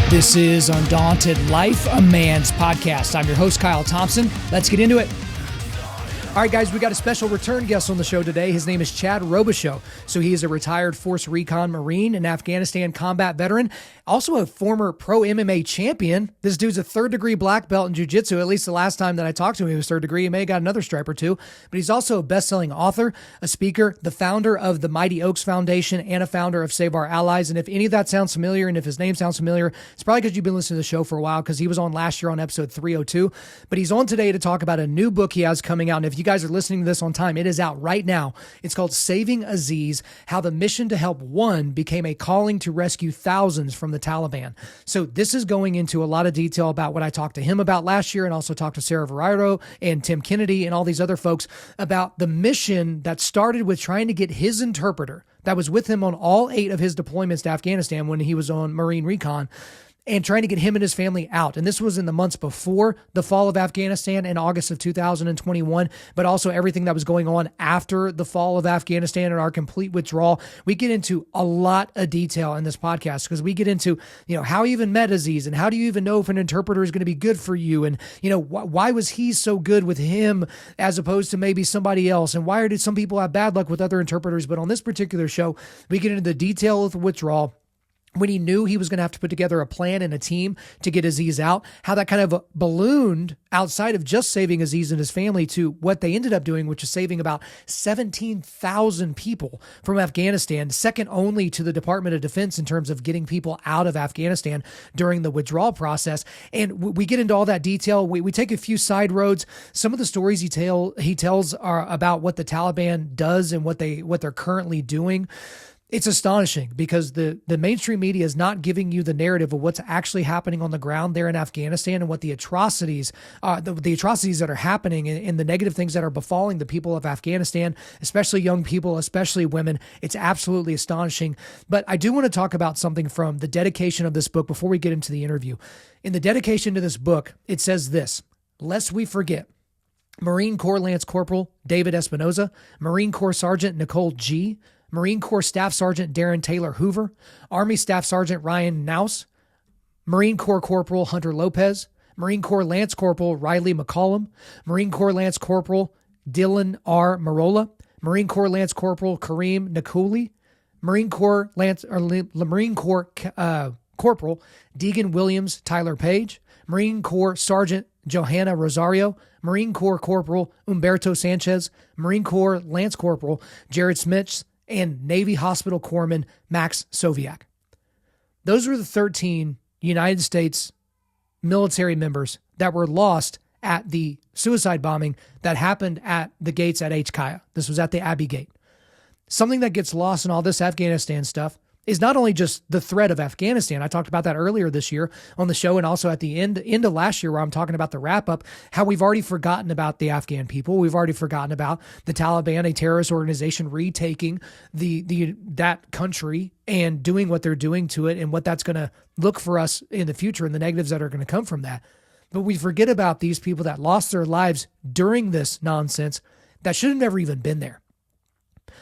This is Undaunted.Life, a man's podcast. I'm your host, Kyle Thompson. Let's get into it. All right, guys, we got a special return guest on the show today. His name is Chad Robichaux. So he is a retired Force Recon Marine, an Afghanistan combat veteran, also a former pro MMA champion. This dude's a third-degree black belt in jiu-jitsu. At least the last time that I talked to him, he was third degree. He may have got another stripe or two. But he's also a best-selling author, a speaker, the founder of the Mighty Oaks Foundation, and a founder of Save Our Allies. And if any of that sounds familiar, and if his name sounds familiar, it's probably because you've been listening to the show for a while, because he was on last year on episode 302. But he's on today to talk about a new book he has coming out. And if you guys are listening to this on time, it is out right now. It's called Saving Aziz, How the Mission to Help One Became a Calling to Rescue Thousands from the Taliban. So this is going into a lot of detail about what I talked to him about last year, and also talked to Sarah Variro and Tim Kennedy and all these other folks about the mission that started with trying to get his interpreter that was with him on all 8 of his deployments to Afghanistan when he was on Marine Recon, and trying to get him and his family out. And this was in the months before the fall of Afghanistan in August of 2021, but also everything that was going on after the fall of Afghanistan and our complete withdrawal. We get into a lot of detail in this podcast, because we get into, how he even met Aziz, and how do you even know if an interpreter is going to be good for you? And, why was he so good with him as opposed to maybe somebody else? And why did some people have bad luck with other interpreters? But on this particular show, we get into the detail of the withdrawal, when he knew he was going to have to put together a plan and a team to get Aziz out, how that kind of ballooned outside of just saving Aziz and his family to what they ended up doing, which is saving about 17,000 people from Afghanistan, second only to the Department of Defense in terms of getting people out of Afghanistan during the withdrawal process. And we get into all that detail. We take a few side roads. Some of the stories he tells are about what the Taliban does and what they're currently doing. It's astonishing, because the mainstream media is not giving you the narrative of what's actually happening on the ground there in Afghanistan, and what the atrocities that are happening, and the negative things that are befalling the people of Afghanistan, especially young people, especially women. It's absolutely astonishing. But I do want to talk about something from the dedication of this book before we get into the interview. In the dedication to this book, it says this: lest we forget, Marine Corps Lance Corporal David Espinoza, Marine Corps Sergeant Nicole G., Marine Corps Staff Sergeant Darren Taylor Hoover, Army Staff Sergeant Ryan Naus, Marine Corps Corporal Hunter Lopez, Marine Corps Lance Corporal Riley McCollum, Marine Corps Lance Corporal Dylan R. Marola, Marine Corps Lance Corporal Kareem Nakuli, Marine Corps Corporal Deegan Williams Tyler Page, Marine Corps Sergeant Johanna Rosario, Marine Corps Corporal Umberto Sanchez, Marine Corps Lance Corporal Jared Smith, and Navy Hospital Corpsman Max Soviak. Those were the 13 United States military members that were lost at the suicide bombing that happened at the gates at H-Kaya. This was at the Abbey Gate. Something that gets lost in all this Afghanistan stuff is not only just the threat of Afghanistan. I talked about that earlier this year on the show, and also at the end of last year, where I'm talking about the wrap-up, how we've already forgotten about the Afghan people. We've already forgotten about the Taliban, a terrorist organization, retaking that country and doing what they're doing to it, and what that's going to look for us in the future, and the negatives that are going to come from that. But we forget about these people that lost their lives during this nonsense that should have never even been there.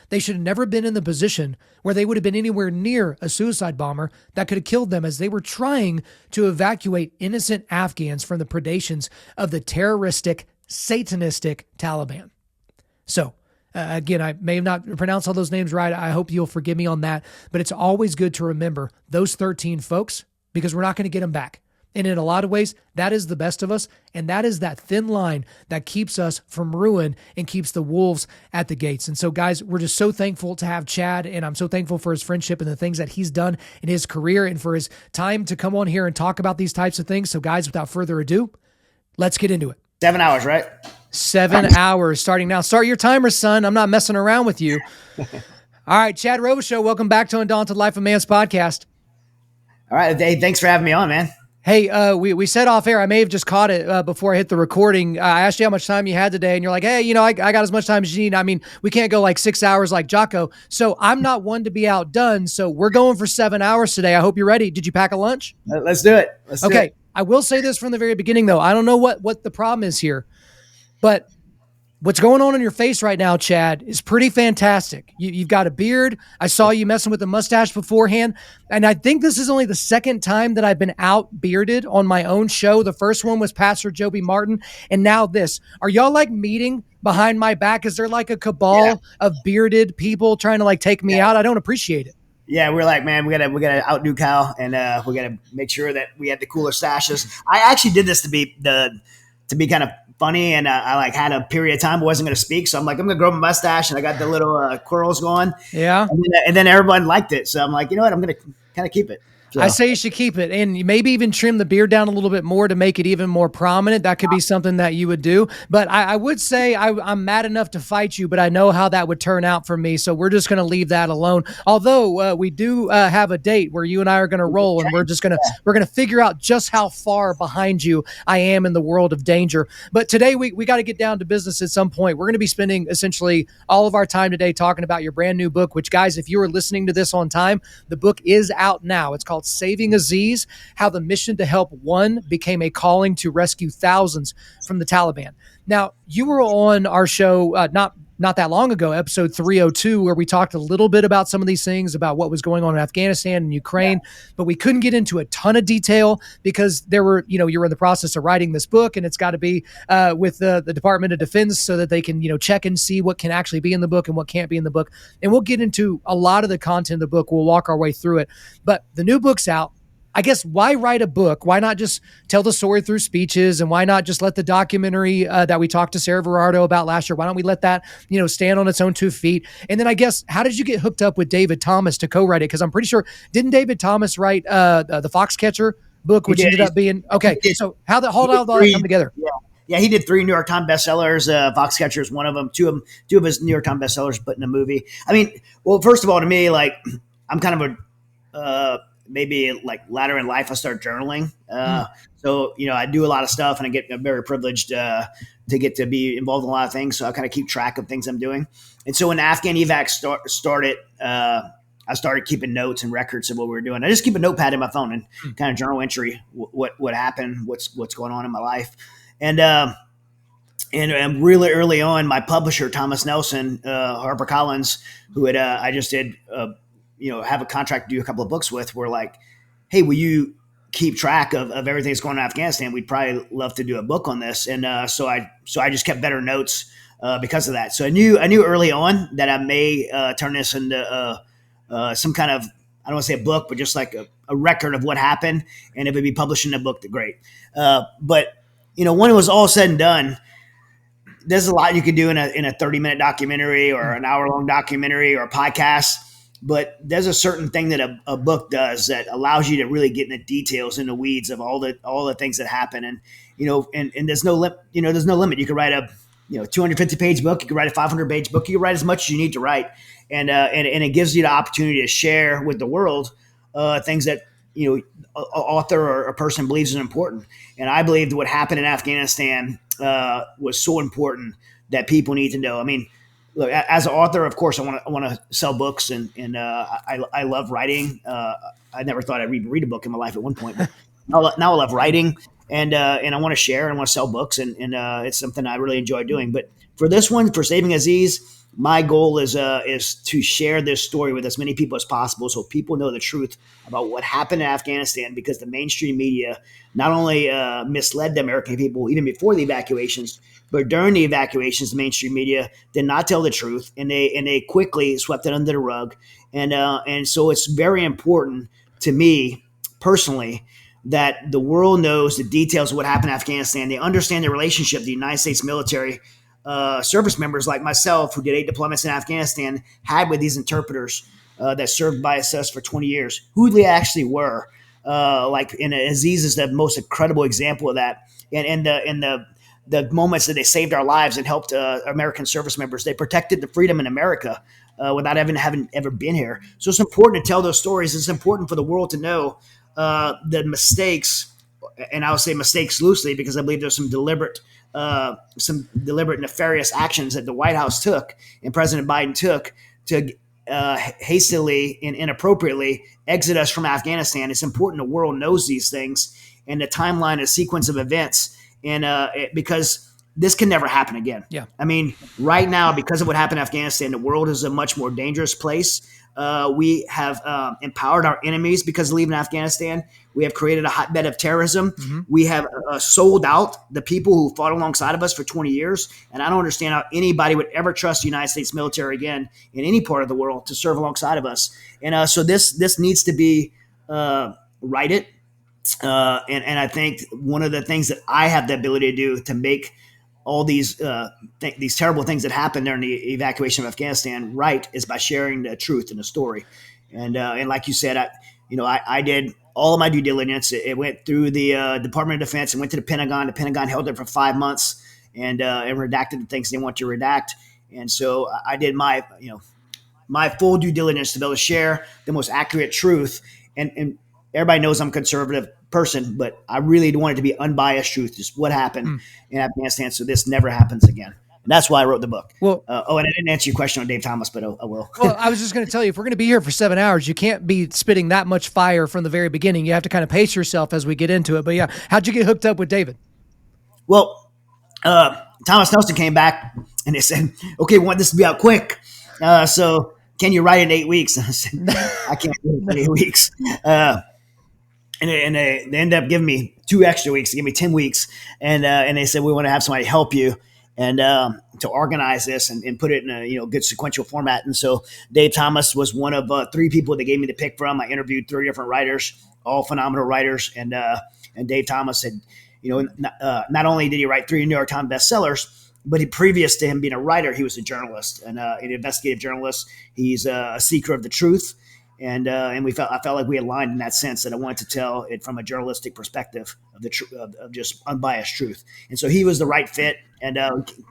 They should have never been in the position where they would have been anywhere near a suicide bomber that could have killed them, as they were trying to evacuate innocent Afghans from the predations of the terroristic, satanistic Taliban. So, again, I may have not pronounced all those names right. I hope you'll forgive me on that. But it's always good to remember those 13 folks, because we're not going to get them back. And in a lot of ways, that is the best of us. And that is that thin line that keeps us from ruin and keeps the wolves at the gates. And so, guys, we're just so thankful to have Chad. And I'm so thankful for his friendship and the things that he's done in his career, and for his time to come on here and talk about these types of things. So, guys, without further ado, let's get into it. 7 hours, right? 7 hours starting now. Start your timer, son. I'm not messing around with you. All right, Chad Robichaux, welcome back to Undaunted.Life, a man's podcast. All right. Hey, thanks for having me on, man. Hey, we said off air, I may have just caught it before I hit the recording. I asked you how much time you had today, and you're like, hey, I got as much time as you need. I mean, we can't go like 6 hours like Jocko. So I'm not one to be outdone. So we're going for 7 hours today. I hope you're ready. Did you pack a lunch? Let's do it. Let's do Okay. it. I will say this from the very beginning, though. I don't know what the problem is here, but what's going on in your face right now, Chad, is pretty fantastic. You've got a beard. I saw you messing with the mustache beforehand. And I think this is only the second time that I've been out bearded on my own show. The first one was Pastor Joby Martin. And now this. Are y'all like meeting behind my back? Is there like a cabal of bearded people trying to like take me out? I don't appreciate it. Yeah, we're like, man, we gotta outdo Kyle, and we gotta make sure that we have the cooler stashes. I actually did this to be kind of funny, and I like had a period of time I wasn't going to speak, so I'm like, I'm going to grow my mustache, and I got the little curls going. Yeah, and then everyone liked it, so I'm like, you know what, I'm going to kind of keep it. So. I say you should keep it, and maybe even trim the beard down a little bit more to make it even more prominent. That could be something that you would do. But I would say I'm mad enough to fight you, but I know how that would turn out for me. So we're just going to leave that alone. Although we do have a date where you and I are going to roll, and we're going to figure out just how far behind you I am in the world of danger. But today we got to get down to business at some point. We're going to be spending essentially all of our time today talking about your brand new book, which, guys, if you are listening to this on time, the book is out now. It's called Saving Aziz, How the Mission to Help One Became a Calling to Rescue Thousands from the Taliban. Now, you were on our show not that long ago, episode 302, where we talked a little bit about some of these things, about what was going on in Afghanistan and Ukraine, but we couldn't get into a ton of detail because you were in the process of writing this book, and it's got to be with the Department of Defense so that they can, check and see what can actually be in the book and what can't be in the book. And we'll get into a lot of the content of the book. We'll walk our way through it. But the new book's out. I guess, why write a book? Why not just tell the story through speeches? And why not just let the documentary that we talked to Sarah Verardo about last year, why don't we let that, stand on its own 2 feet? And then I guess, how did you get hooked up with David Thomas to co-write it? Because I'm pretty sure, didn't David Thomas write the Foxcatcher book, which ended up being, okay, so how did all that come together? Yeah, he did 3 New York Times bestsellers. Foxcatcher is one of them. Two of his New York Times bestsellers put in a movie. I mean, well, first of all, to me, like, I'm kind of a maybe like later in life, I start journaling. So, I do a lot of stuff, and I'm very privileged to get to be involved in a lot of things. So I kind of keep track of things I'm doing. And so when Afghan evac started, I started keeping notes and records of what we were doing. I just keep a notepad in my phone and kind of journal entry, what happened, what's going on in my life. And really early on, my publisher, Thomas Nelson, HarperCollins, who I just did, have a contract to do a couple of books with, were like, hey, will you keep track of everything that's going on in Afghanistan? We'd probably love to do a book on this. And so I just kept better notes because of that. So I knew early on that I may turn this into some kind of, I don't want to say a book, but just like a record of what happened. And if it'd be published in a book, great. But when it was all said and done, there's a lot you can do in a 30-minute documentary or an hour-long documentary or a podcast. But there's a certain thing that a book does that allows you to really get in the details, in the weeds of all the things that happen. And, and there's no limit, there's no limit. You could write a, 250 page book. You could write a 500 page book. You can write as much as you need to write. And it gives you the opportunity to share with the world things that, an author or a person believes is important. And I believe that what happened in Afghanistan was so important that people need to know. I mean, look, as an author, of course, I want to sell books, and I love writing. I never thought I'd read a book in my life at one point, but now I love writing, and I want to share and I want to sell books, and it's something I really enjoy doing. But for this one, for Saving Aziz, my goal is to share this story with as many people as possible, so people know the truth about what happened in Afghanistan, because the mainstream media not only misled the American people even before the evacuations, but during the evacuations, the mainstream media did not tell the truth, and they quickly swept it under the rug. And so it's very important to me personally that the world knows the details of what happened in Afghanistan. They understand the relationship the United States military service members like myself, who did 8 deployments in Afghanistan, had with these interpreters that served by us for 20 years, who they actually were. And Aziz is the most incredible example of that. And the moments that they saved our lives and helped American service members. They protected the freedom in America without even having ever been here. So it's important to tell those stories. It's important for the world to know the mistakes and I would say mistakes loosely because I believe there's some deliberate nefarious actions that the White House took and President Biden took to hastily and inappropriately exit us from Afghanistan. It's important the world knows these things and the timeline, a sequence of events, and because this can never happen again. Yeah. I mean, right now, because of what happened in Afghanistan, the world is a much more dangerous place. We have empowered our enemies because of leaving Afghanistan. We have created a hotbed of terrorism. Mm-hmm. We have sold out the people who fought alongside of us for 20 years. And I don't understand how anybody would ever trust the United States military again in any part of the world to serve alongside of us. And so this needs to be righted. And I think one of the things that I have the ability to do to make all these terrible things that happened during the evacuation of Afghanistan right is by sharing the truth and the story. And like you said, I did all of my due diligence. It went through the Department of Defense and went to the Pentagon. The Pentagon held it for 5 months and redacted the things they want to redact. And so I did my full due diligence to be able to share the most accurate truth. And everybody knows I'm a conservative person, but I really wanted to be unbiased truth, just what happened in Afghanistan, so this never happens again. And that's why I wrote the book. Well, and I didn't answer your question on Dave Thomas, but I will. Well, I was just going to tell you, if we're going to be here for 7 hours, you can't be spitting that much fire from the very beginning. You have to kind of pace yourself as we get into it. But yeah, how'd you get hooked up with David? Well, Thomas Nelson came back and they said, okay, we want this to be out quick. So can you write in 8 weeks? And I said, I can't do it in 8 weeks. And they ended up giving me 2 extra weeks, to give me 10 weeks. And they said, we want to have somebody help you and to organize this and put it in a good sequential format. And so Dave Thomas was one of 3 people they gave me to pick from. I interviewed 3 different writers, all phenomenal writers. And Dave Thomas had, not only did he write 3 New York Times bestsellers, but previous to him being a writer, he was a journalist and an investigative journalist. He's a seeker of the truth. And I felt like we aligned in that sense that I wanted to tell it from a journalistic perspective of just unbiased truth. And so he was the right fit. And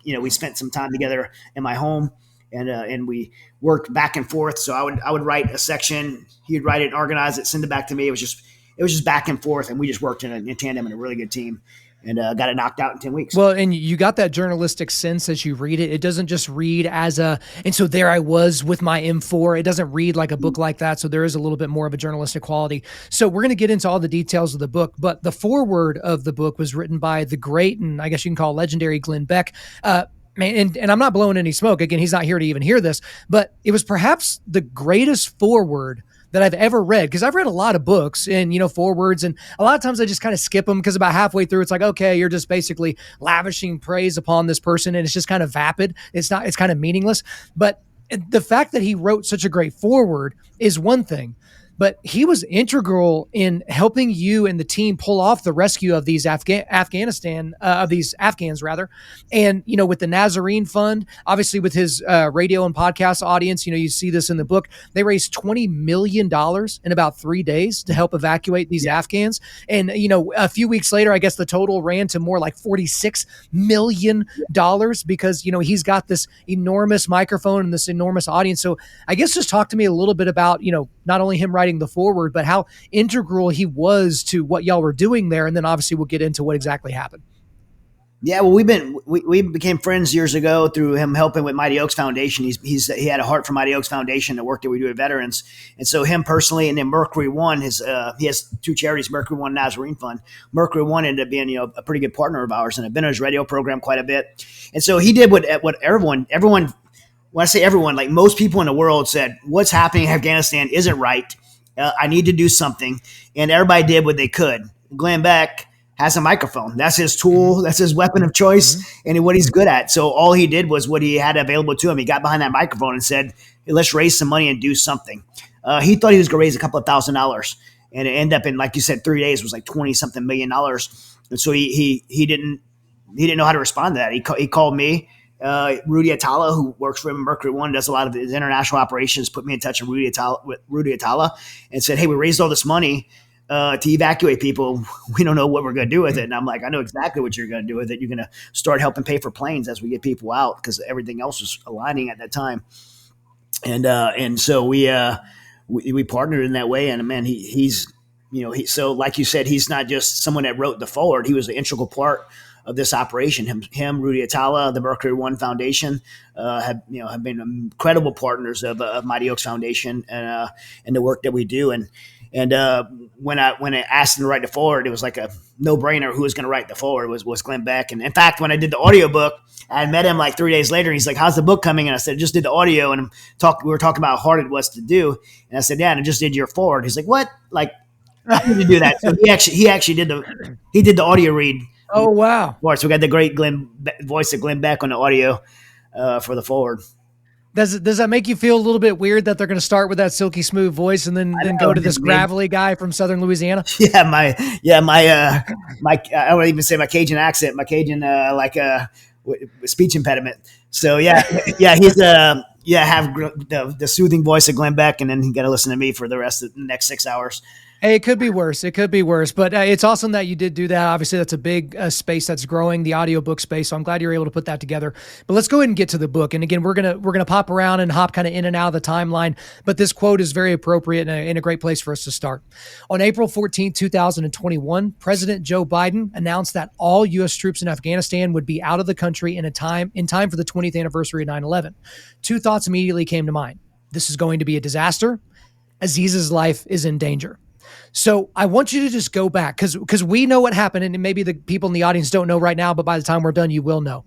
we spent some time together in my home, and we worked back and forth. So I would write a section, he'd write it, organize it, send it back to me. It was just back and forth, and we just worked in tandem in a really good team. And got it knocked out in 10 weeks. Well, and you got that journalistic sense as you read it. It doesn't just read as and so there I was with my M4. It doesn't read like a book like that. So there is a little bit more of a journalistic quality. So we're going to get into all the details of the book, but the foreword of the book was written by the great, and I guess you can call legendary, Glenn Beck. Man, and I'm not blowing any smoke. Again, he's not here to even hear this, but it was perhaps the greatest foreword that I've ever read, because I've read a lot of books and, forewords, and a lot of times I just kind of skip them because about halfway through it's like, okay, you're just basically lavishing praise upon this person and it's just kind of vapid. It's kind of meaningless. But the fact that he wrote such a great foreword is one thing, but he was integral in helping you and the team pull off the rescue of these Afghans rather. And, with the Nazarene Fund, obviously with his radio and podcast audience, you see this in the book, they raised $20 million in about 3 days to help evacuate these Afghans. And, a few weeks later, I guess the total ran to more like $46 million because, he's got this enormous microphone and this enormous audience. So I guess just talk to me a little bit about, not only him writing the foreword, but how integral he was to what y'all were doing there. And then obviously we'll get into what exactly happened. Yeah, well, we became friends years ago through him helping with Mighty Oaks Foundation. He had a heart for Mighty Oaks Foundation, the work that we do with veterans, and so him personally, and then Mercury One, he has 2 charities, Mercury One, Nazarene Fund. Mercury One ended up being a pretty good partner of ours, and I've been on his radio program quite a bit. And so he did what everyone. When I say everyone, like most people in the world said, what's happening in Afghanistan isn't right. I need to do something. And everybody did what they could. Glenn Beck has a microphone. That's his tool. That's his weapon of choice and what he's good at. So all he did was what he had available to him. He got behind that microphone and said, hey, let's raise some money and do something. He thought he was going to raise a couple of $1,000s. And it ended up in, like you said, 3 days was like $20-something million. And so he didn't know how to respond to that. He called me. Rudy Atala, who works for him, Mercury One, does a lot of his international operations, put me in touch with Rudy Atala and said, hey, we raised all this money to evacuate people. We don't know what we're going to do with it. And I'm like, I know exactly what you're going to do with it. You're going to start helping pay for planes as we get people out, because everything else was aligning at that time. And so we partnered in that way. And man, he's so like you said, he's not just someone that wrote the forward. He was the integral part of this operation. Him, Rudy Atala, the Mercury One Foundation, have been incredible partners of Mighty Oaks Foundation and the work that we do. And when I asked him to write the forward, it was like a no brainer. Who was going to write the forward was Glenn Beck. And in fact, when I did the audiobook, I had met him like 3 days later. And he's like, "How's the book coming?" And I said, "Just did the audio." And we were talking about how hard it was to do. And I said, "Yeah, and I just did your forward." He's like, "What? Like, how did you do that?" So he actually did the audio read. Oh, wow. So we got the great voice of Glenn Beck on the audio for the forward. Does that make you feel a little bit weird that they're going to start with that silky smooth voice and then go to this gravelly guy from Southern Louisiana? Yeah, my I won't even say my Cajun accent, my Cajun speech impediment. So yeah, he's have the soothing voice of Glenn Beck, and then you got to listen to me for the rest of the next 6 hours. Hey, it could be worse. But it's awesome that you did do that. Obviously, that's a big space that's growing, the audiobook space. So I'm glad you're able to put that together. But let's go ahead and get to the book. And again, we're gonna pop around and hop kind of in and out of the timeline. But this quote is very appropriate and a great place for us to start. On April 14, 2021, President Joe Biden announced that all U.S. troops in Afghanistan would be out of the country in time for the 20th anniversary of 9/11. Two thoughts immediately came to mind. This is going to be a disaster. Aziz's life is in danger. So I want you to just go back because we know what happened, and maybe the people in the audience don't know right now, but by the time we're done, you will know.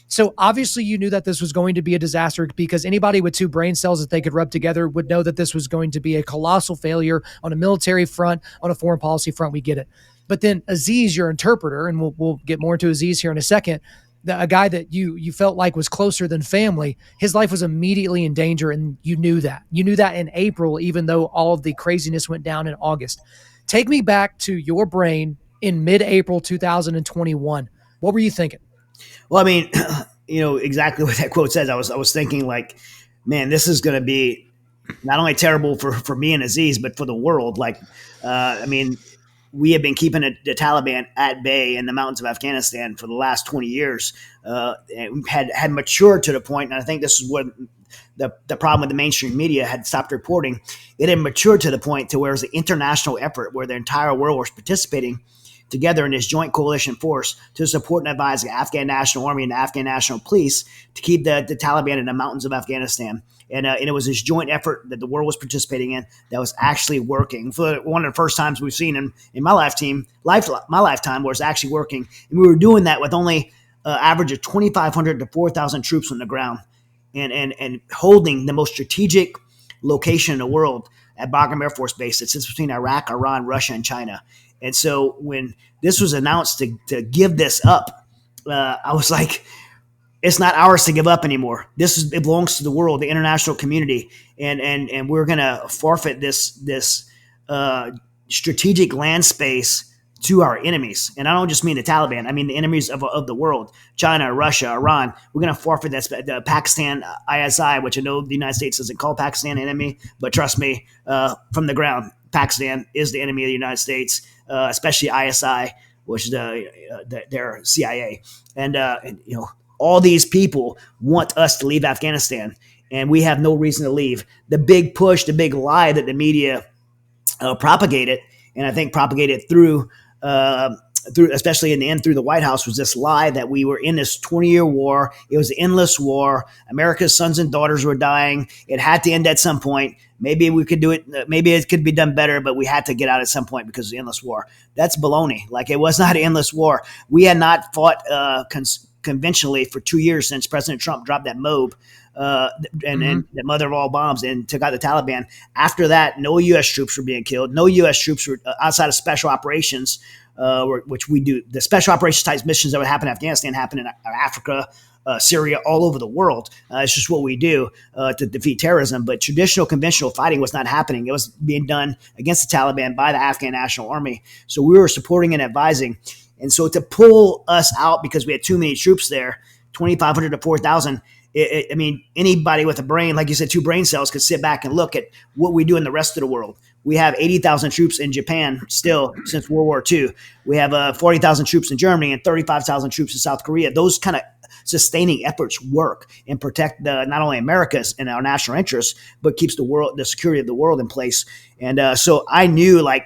So obviously you knew that this was going to be a disaster because anybody with two brain cells that they could rub together would know that this was going to be a colossal failure on a military front, on a foreign policy front. We get it. But then Aziz, your interpreter, and we'll get more into Aziz here in a second, a guy that you felt like was closer than family, his life was immediately in danger, and you knew that. You knew that in April, even though all of the craziness went down in August. Take me back to your brain in mid-April 2021. What were you thinking? Well, I mean, exactly what that quote says. I was thinking like, man, this is going to be not only terrible for me and Aziz, but for the world. Like, we have been keeping the Taliban at bay in the mountains of Afghanistan for the last 20 years. And had matured to the point, and I think this is what the problem with the mainstream media had stopped reporting. It had matured to the point to where it was an international effort where the entire world was participating together in this joint coalition force to support and advise the Afghan National Army and the Afghan National Police to keep the Taliban in the mountains of Afghanistan. And it was this joint effort that the world was participating in that was actually working. For one of the first times we've seen in my lifetime where it's actually working. And we were doing that with only average of 2,500 to 4,000 troops on the ground and holding the most strategic location in the world at Bagram Air Force Base that sits between Iraq, Iran, Russia, and China. And so when this was announced to give this up, I was like, it's not ours to give up anymore. It belongs to the world, the international community, and we're going to forfeit this strategic land space to our enemies. And I don't just mean the Taliban. I mean the enemies of the world, China, Russia, Iran. We're going to forfeit the Pakistan ISI, which I know the United States doesn't call Pakistan an enemy, but trust me, from the ground, Pakistan is the enemy of the United States, especially ISI, which is their CIA. And all these people want us to leave Afghanistan, and we have no reason to leave. The big push, the big lie that the media propagated, and I think propagated through especially in the end through the White House, was this lie that we were in this 20-year war. It was an endless war. America's sons and daughters were dying. It had to end at some point. Maybe we could do it. Maybe it could be done better, but we had to get out at some point because of the endless war. That's baloney. Like, it was not an endless war. We had not fought conventionally for 2 years since President Trump dropped that MOAB and the mother of all bombs and took out the Taliban. After that, no U.S. troops were being killed. No U.S. troops were outside of special operations, which we do. The special operations type missions that would happen in Afghanistan happen in Africa, Syria, all over the world. It's just what we do to defeat terrorism. But traditional, conventional fighting was not happening. It was being done against the Taliban by the Afghan National Army. So we were supporting and advising. And so to pull us out because we had too many troops there, 2,500 to 4,000, I mean, anybody with a brain, like you said, two brain cells, could sit back and look at what we do in the rest of the world. We have 80,000 troops in Japan still since World War II. We have 40,000 troops in Germany and 35,000 troops in South Korea. Those kind of sustaining efforts work and protect not only America's and our national interests, but keeps the security of the world in place. And so I knew, like,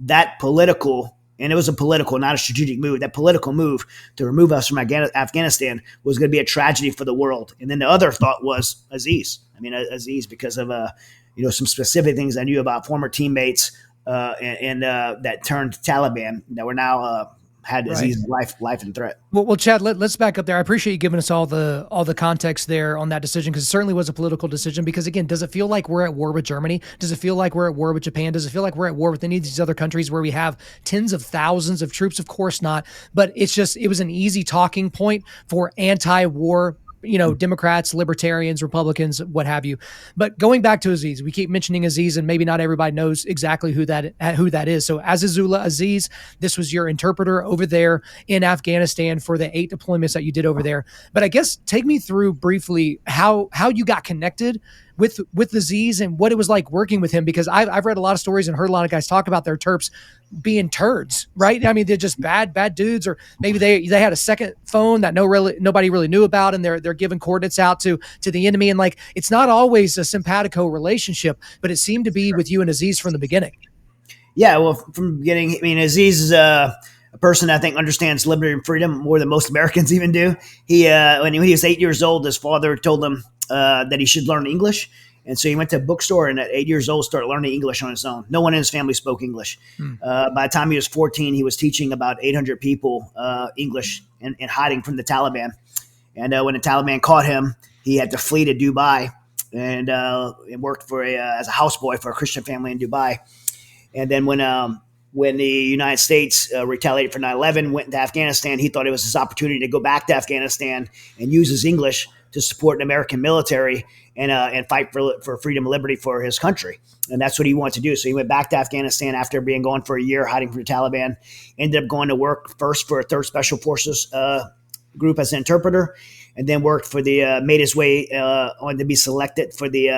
that political, and it was a political, not a strategic move, that political move to remove us from Afghanistan was going to be a tragedy for the world. And then the other thought was Aziz. I mean, Aziz, because of, some specific things I knew about former teammates and that turned Taliban that were now had Aziz's life in threat. Well, Chad, let's back up there. I appreciate you giving us all the context there on that decision, because it certainly was a political decision. Because again, does it feel like we're at war with Germany? Does it feel like we're at war with Japan? Does it feel like we're at war with any of these other countries where we have tens of thousands of troops? Of course not. But it was an easy talking point for anti-war, Democrats, libertarians, Republicans, what have you. But going back to Aziz, we keep mentioning Aziz, and maybe not everybody knows exactly who that is. So Azizullah Aziz, this was your interpreter over there in Afghanistan for the 8 deployments that you did over there. But I guess take me through briefly how you got connected with Aziz and what it was like working with him, because I've read a lot of stories and heard a lot of guys talk about their Terps being turds, right? I mean, they're just bad dudes, or maybe they had a second phone that nobody really knew about, and they're giving coordinates out to the enemy, and like it's not always a simpatico relationship, but it seemed to be with you and Aziz from the beginning. Yeah, well, from the beginning, I mean, Aziz is a person I think understands liberty and freedom more than most Americans even do. He when he was 8 years old, his father told him that he should learn English. And so he went to a bookstore and at 8 years old started learning English on his own. No one in his family spoke English. By the time he was 14, he was teaching about 800 people English and hiding from the Taliban. And when the Taliban caught him, he had to flee to Dubai and worked as a houseboy for a Christian family in Dubai. And then when the United States retaliated for 9/11, went into Afghanistan, he thought it was his opportunity to go back to Afghanistan and use his English to support an American military and fight for freedom and liberty for his country. And that's what he wanted to do. So he went back to Afghanistan after being gone for a year, hiding from the Taliban, ended up going to work first for a 3rd Special Forces group as an interpreter, and then worked for made his way on to be selected for the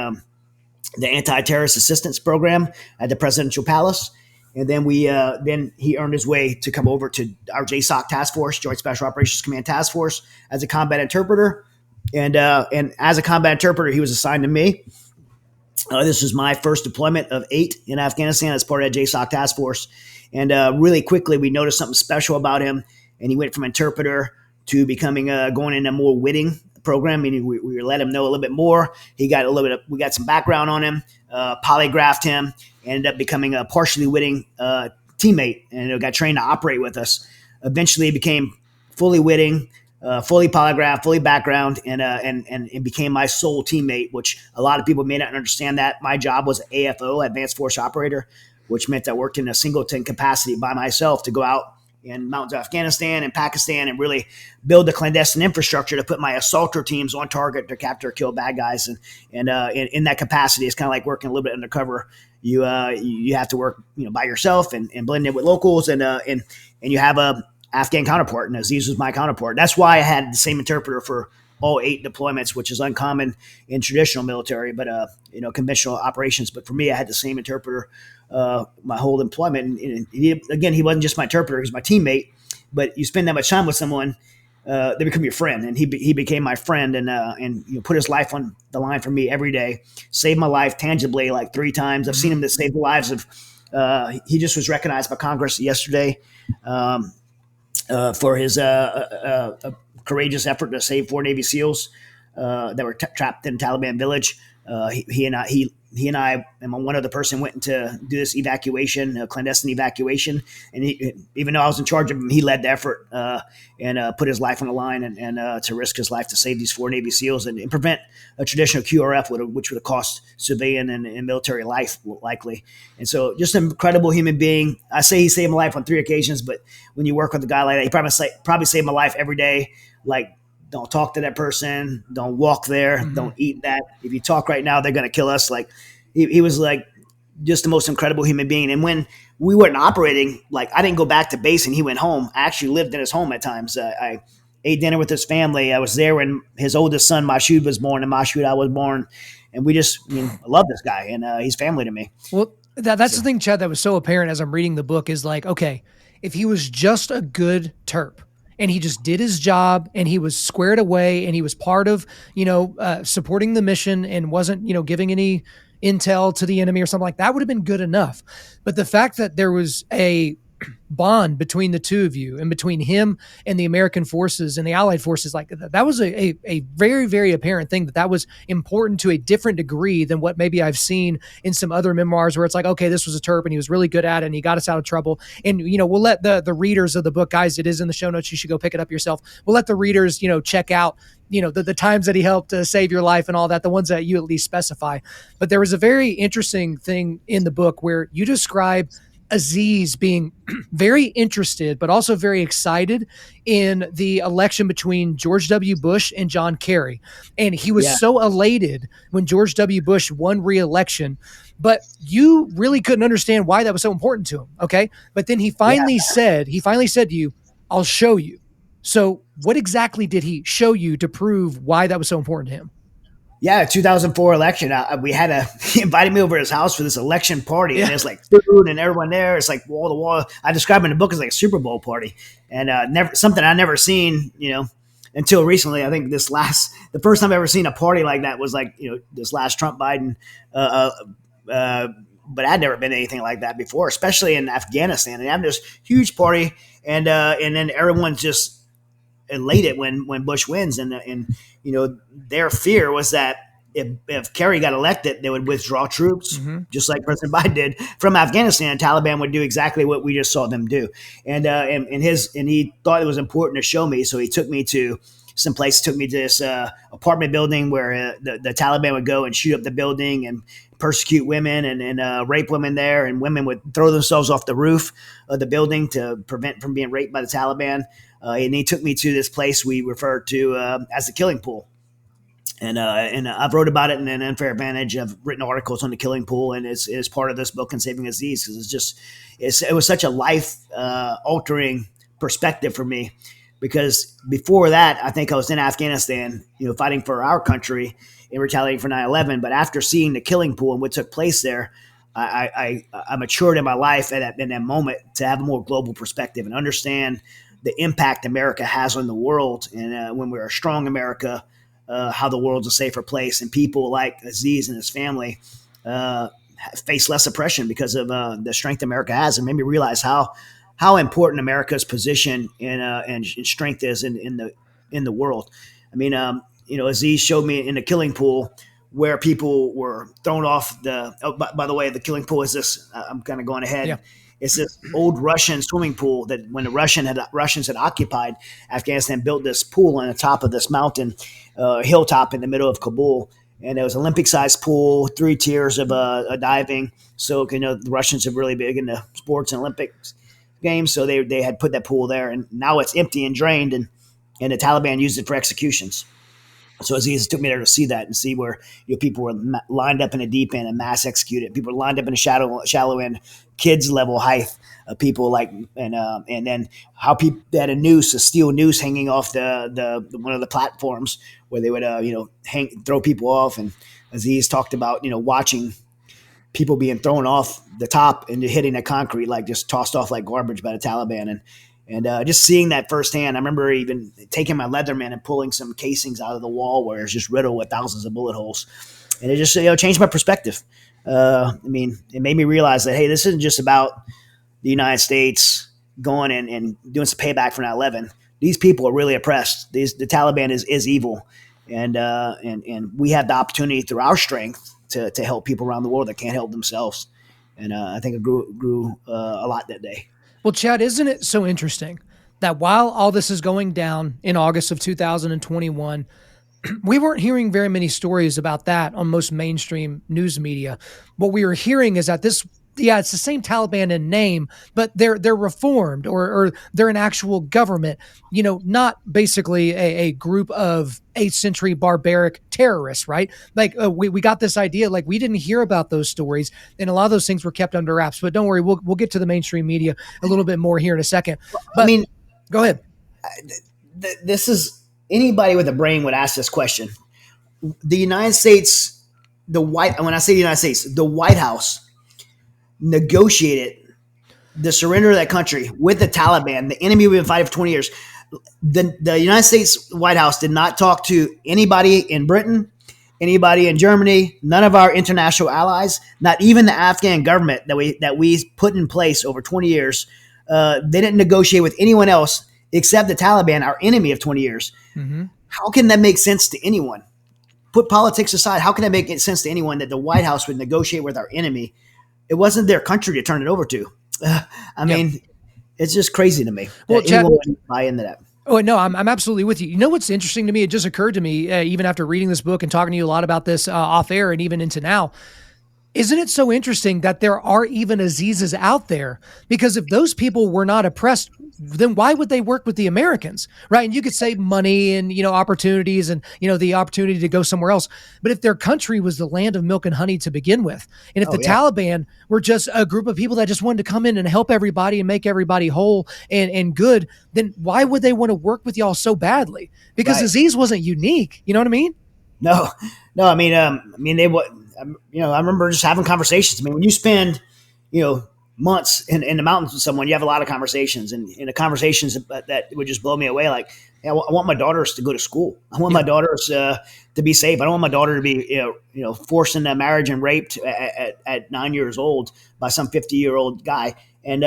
Anti-Terrorist Assistance Program at the Presidential Palace. And then then he earned his way to come over to our JSOC task force, Joint Special Operations Command Task Force, as a combat interpreter. And as a combat interpreter, he was assigned to me. This was my first deployment of 8 in Afghanistan as part of that JSOC task force. And really quickly, we noticed something special about him. And he went from interpreter to becoming going in a more witting program, meaning we let him know a little bit more. We got some background on him, polygraphed him, ended up becoming a partially witting teammate, and got trained to operate with us. Eventually became fully witting, fully polygraphed, fully background, and became my sole teammate, which a lot of people may not understand that. My job was AFO, Advanced Force Operator, which meant I worked in a singleton capacity by myself to go out in mountains of Afghanistan and Pakistan and really build the clandestine infrastructure to put my assaulter teams on target to capture or kill bad guys. And in that capacity, it's kind of like working a little bit undercover. You have to work by yourself and blend in with locals, and you have a Afghan counterpart, and Aziz was my counterpart. That's why I had the same interpreter for all 8 deployments, which is uncommon in traditional military, but conventional operations. But for me, I had the same interpreter my whole employment. And he wasn't just my interpreter; he was my teammate. But you spend that much time with someone, they become your friend, and he became my friend, and put his life on the line for me every day. Saved my life tangibly like 3 times. I've seen him that save the lives of. He just was recognized by Congress yesterday for his courageous effort to save 4 Navy SEALs that were trapped in a Taliban village. He and I and one other person went to do this evacuation, a clandestine evacuation. And even though I was in charge of him, he led the effort and put his life on the line and to risk his life to save these 4 Navy SEAls and prevent a traditional QRF, which would have cost civilian and military life likely. And so just an incredible human being. I say he saved my life on 3 occasions, but when you work with a guy like that, he probably saved my life every day. Like, don't talk to that person. Don't walk there. Mm-hmm. Don't eat that. If you talk right now, they're going to kill us. Like he was like just the most incredible human being. And when we weren't operating, like I didn't go back to base and he went home. I actually lived in his home at times. I ate dinner with his family. I was there when his oldest son, Mashoud, was born, and Mashoud, I was born. And I love this guy, and he's family to me. Well, that's the thing, Chad, that was so apparent as I'm reading the book is like, okay, if he was just a good Terp, and he just did his job and he was squared away and he was part of, supporting the mission and wasn't, giving any, intel to the enemy or something like that would have been good enough. But the fact that there was a bond between the two of you and between him and the American forces and the Allied forces, like that was a very, very apparent thing that was important to a different degree than what maybe I've seen in some other memoirs where it's like, okay, this was a Terp and he was really good at it and he got us out of trouble. And, we'll let the readers of the book, guys, it is in the show notes. You should go pick it up yourself. We'll let the readers, check out, the times that he helped save your life and all that, the ones that you at least specify. But there was a very interesting thing in the book where you describe Aziz being very interested, but also very excited in the election between George W. Bush and John Kerry. And he was so elated when George W. Bush won re-election, but you really couldn't understand why that was so important to him. Okay. But then he finally said to you, I'll show you. So what exactly did he show you to prove why that was so important to him? Yeah, 2004 election. He invited me over to his house for this election party, and there's like food and everyone there. It's like wall to wall. I describe it in the book as like a Super Bowl party, and something I never seen, until recently. I think the first time I ever seen a party like that was like this last Trump Biden, but I'd never been to anything like that before, especially in Afghanistan. And having this huge party, and then everyone's just elated when Bush wins, and their fear was that if Kerry got elected, they would withdraw troops, just like President Biden did from Afghanistan. Taliban would do exactly what we just saw them do, and he thought it was important to show me, so he took me to some place. Took me to this apartment building where the Taliban would go and shoot up the building and persecute women and rape women there, and women would throw themselves off the roof of the building to prevent from being raped by the Taliban. And he took me to this place we refer to as the killing pool. And I've wrote about it in an Unfair Advantage. I've written articles on the killing pool, and it's part of this book on Saving Aziz, because it was such a life altering perspective for me. Because before that, I think I was in Afghanistan, fighting for our country and retaliating for 9/11. But after seeing the killing pool and what took place there, I matured in my life in that moment to have a more global perspective and understand the impact America has on the world. And when we're a strong America, how the world's a safer place, and people like Aziz and his family face less oppression because of the strength America has, and made me realize how important America's position and strength is in the world. I mean, Aziz showed me in the killing pool where people were thrown off by the way, the killing pool is this. I'm kind of going ahead. Yeah. It's this old Russian swimming pool that when the Russians had occupied Afghanistan, built this pool on the top of this mountain hilltop in the middle of Kabul. And it was an Olympic-sized pool, 3 tiers of diving. So, the Russians are really big into sports and Olympics games. So they had put that pool there, and now it's empty and drained, and the Taliban used it for executions. So Aziz took me there to see that and see where people were lined up in a deep end and mass executed. People were lined up in a shallow end, kids level height. People and then how people they had a steel noose hanging off the one of the platforms where they would throw people off. And Aziz talked about watching people being thrown off the top and hitting the concrete, like just tossed off like garbage by the Taliban. And just seeing that firsthand, I remember even taking my Leatherman and pulling some casings out of the wall where it's just riddled with thousands of bullet holes. And it just changed my perspective. It made me realize that, hey, this isn't just about the United States going and doing some payback for 9/11. These people are really oppressed. The Taliban is evil. And we have the opportunity through our strength to help people around the world that can't help themselves. And I think it grew a lot that day. Well, Chad, isn't it so interesting that while all this is going down in August of 2021, we weren't hearing very many stories about that on most mainstream news media. What we were hearing is that it's the same Taliban in name, but they're reformed or they're an actual government, not basically a group of 8th century barbaric terrorists, right? Like we got this idea, like we didn't hear about those stories, and a lot of those things were kept under wraps. But don't worry, we'll get to the mainstream media a little bit more here in a second. But go ahead. This is anybody with a brain would ask this question. The United States, when I say the United States, the White House negotiated the surrender of that country with the Taliban, the enemy we've been fighting for 20 years. The United States White House did not talk to anybody in Britain, anybody in Germany, none of our international allies, not even the Afghan government that we put in place over 20 years. They didn't negotiate with anyone else except the Taliban, our enemy of 20 years. Mm-hmm. How can that make sense to anyone? Put politics aside. How can that make sense to anyone that the White House would negotiate with our enemy? It wasn't their country to turn it over to. I mean, it's just crazy to me. Well, Chad, anyone would buy into that. Oh, no, I'm absolutely with you. You know what's interesting to me? It just occurred to me, even after reading this book and talking to you a lot about this off air and even into now. Isn't it so interesting that there are even Azizes out there? Because if those people were not oppressed, then why would they work with the Americans, right? And you could say money and, opportunities and, the opportunity to go somewhere else. But if their country was the land of milk and honey to begin with, and if Taliban were just a group of people that just wanted to come in and help everybody and make everybody whole and good, then why would they want to work with y'all so badly? Because Aziz wasn't unique. You know what I mean? No. I mean, they would. I remember just having conversations. I mean, when you spend, months in the mountains with someone, you have a lot of conversations, and the conversations that would just blow me away. Like, I want my daughters to go to school. I want my daughters to be safe. I don't want my daughter to be, forced into marriage and raped at 9 years old by some 50-year-old guy. And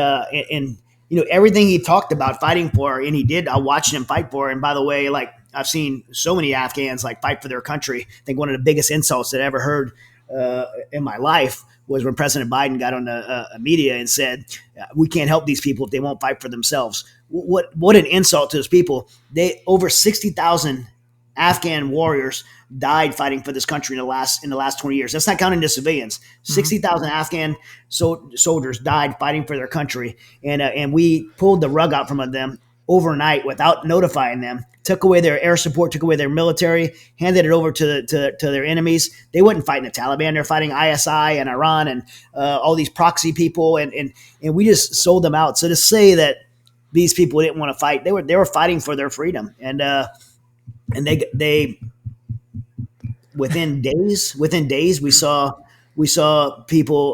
everything he talked about fighting for, and he did. I watched him fight for. And by the way, like, I've seen so many Afghans fight for their country. I think one of the biggest insults that I ever heard in my life was when President Biden got on the media and said, "We can't help these people if they won't fight for themselves." What an insult to those people! Over 60,000 Afghan warriors died fighting for this country in the last 20 years. That's not counting the civilians. 60,000 Afghan soldiers died fighting for their country, and we pulled the rug out from them overnight without notifying them. Took away their air support, took away their military, handed it over to their enemies. They wouldn't fight the Taliban. They're fighting ISI and Iran and all these proxy people, and we just sold them out. So to say that these people didn't want to fight, they were fighting for their freedom, and they within days we saw people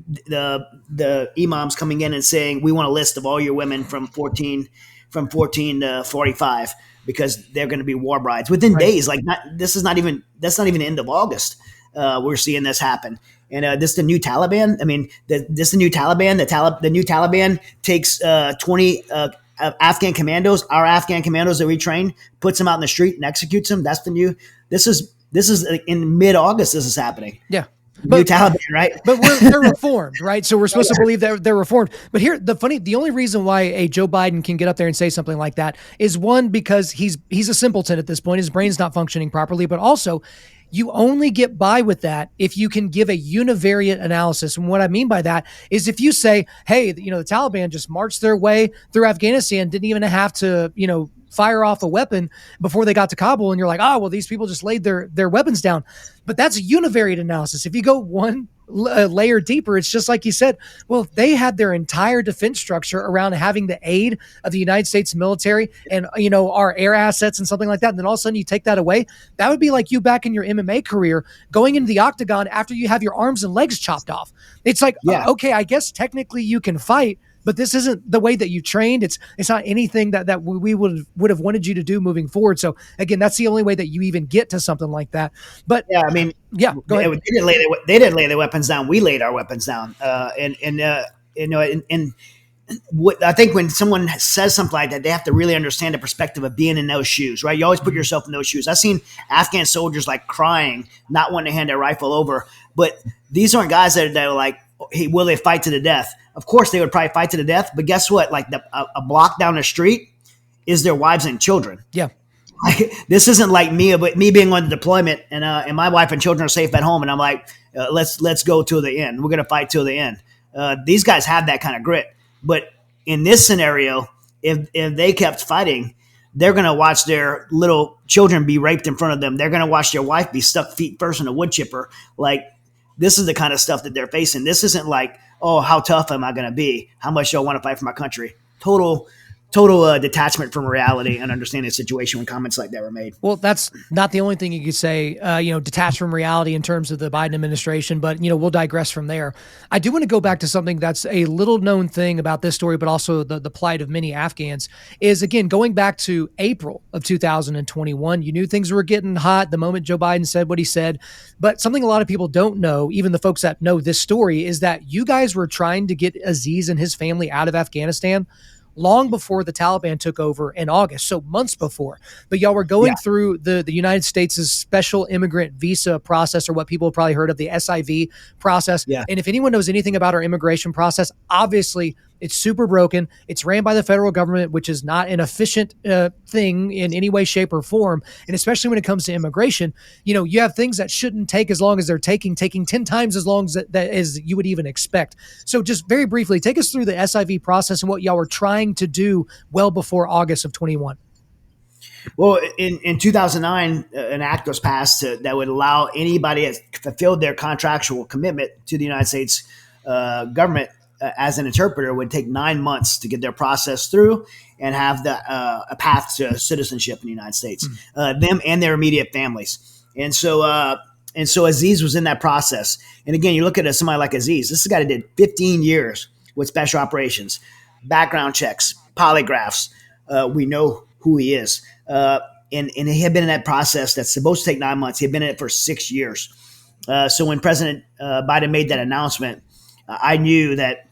the imams coming in and saying, "We want a list of all your women from 14 to 45 because they're going to be war brides." Within days, that's not even the end of August. We're seeing this happen, and this is the new Taliban. I mean, this is the new Taliban. The new Taliban takes 20 Afghan commandos, our Afghan commandos that we train, puts them out in the street and executes them. That's the new. This is in mid-August. This is happening. Yeah. New Taliban, right? But they're reformed, right? So we're supposed to believe that they're reformed. But here, the only reason why a Joe Biden can get up there and say something like that is, one, because he's a simpleton at this point. His brain's not functioning properly. But also, you only get by with that if you can give a univariate analysis. And what I mean by that is if you say, hey, the Taliban just marched their way through Afghanistan, didn't even have to, fire off a weapon before they got to Kabul. And you're like, oh, well, these people just laid their weapons down. But that's a univariate analysis. If you go one layer deeper, it's just like you said, well, they had their entire defense structure around having the aid of the United States military and, our air assets and something like that. And then all of a sudden you take that away. That would be like you back in your MMA career going into the octagon after you have your arms and legs chopped off. It's like, okay, I guess technically you can fight, but this isn't the way that you trained. It's not anything that we would have wanted you to do moving forward. So again, that's the only way that you even get to something like that. But yeah, I mean, go ahead. They didn't lay their weapons down. We laid our weapons down. What I think when someone says something like that, they have to really understand the perspective of being in those shoes, right? You always put yourself in those shoes. I've seen Afghan soldiers crying, not wanting to hand their rifle over, but these aren't guys that are like, hey, will they fight to the death? Of course they would probably fight to the death, but guess what? A block down the street is their wives and children. Yeah. This isn't like me being on the deployment and my wife and children are safe at home. And I'm like, let's go till the end. We're going to fight till the end. These guys have that kind of grit. But in this scenario, if they kept fighting, they're going to watch their little children be raped in front of them. They're going to watch their wife be stuck feet first in a wood chipper. This is the kind of stuff that they're facing. This isn't like, oh, how tough am I going to be? How much do I want to fight for my country? Total total detachment from reality and understanding the situation when comments like that were made. Well, that's not the only thing you could say, detached from reality in terms of the Biden administration, but, we'll digress from there. I do want to go back to something that's a little known thing about this story, but also the plight of many Afghans is, again, going back to April of 2021. You knew things were getting hot the moment Joe Biden said what he said. But something a lot of people don't know, even the folks that know this story, is that you guys were trying to get Aziz and his family out of Afghanistan long before the Taliban took over in August, so months before. But y'all were going through the United States' special immigrant visa process, or what people have probably heard of, the SIV process. Yeah. And if anyone knows anything about our immigration process, obviously it's super broken. It's ran by the federal government, which is not an efficient thing in any way, shape, or form. And especially when it comes to immigration, you have things that shouldn't take as long as they're taking 10 times as long as you would even expect. So just very briefly, take us through the SIV process and what y'all were trying to do well before August of 21. Well, in 2009, an act was passed that would allow anybody that fulfilled their contractual commitment to the United States government as an interpreter would take 9 months to get their process through and have a path to citizenship in the United States, them and their immediate families. And so Aziz was in that process. And again, you look at somebody like Aziz, this guy did 15 years with special operations, background checks, polygraphs. We know who he is. And he had been in that process that's supposed to take 9 months. He had been in it for 6 years. So when President Biden made that announcement, I knew that,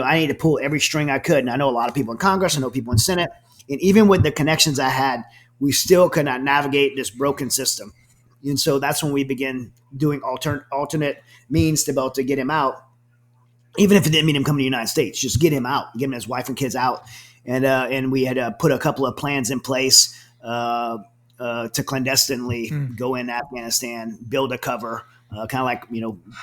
I needed to pull every string I could. And I know a lot of people in Congress, I know people in Senate, and even with the connections I had, we still could not navigate this broken system. And so that's when we began doing alternate means to be able to get him out, even if it didn't mean him coming to the United States, just get him out, get him and his wife and kids out. And we had put a couple of plans in place to clandestinely go in Afghanistan, build a cover, kind of like,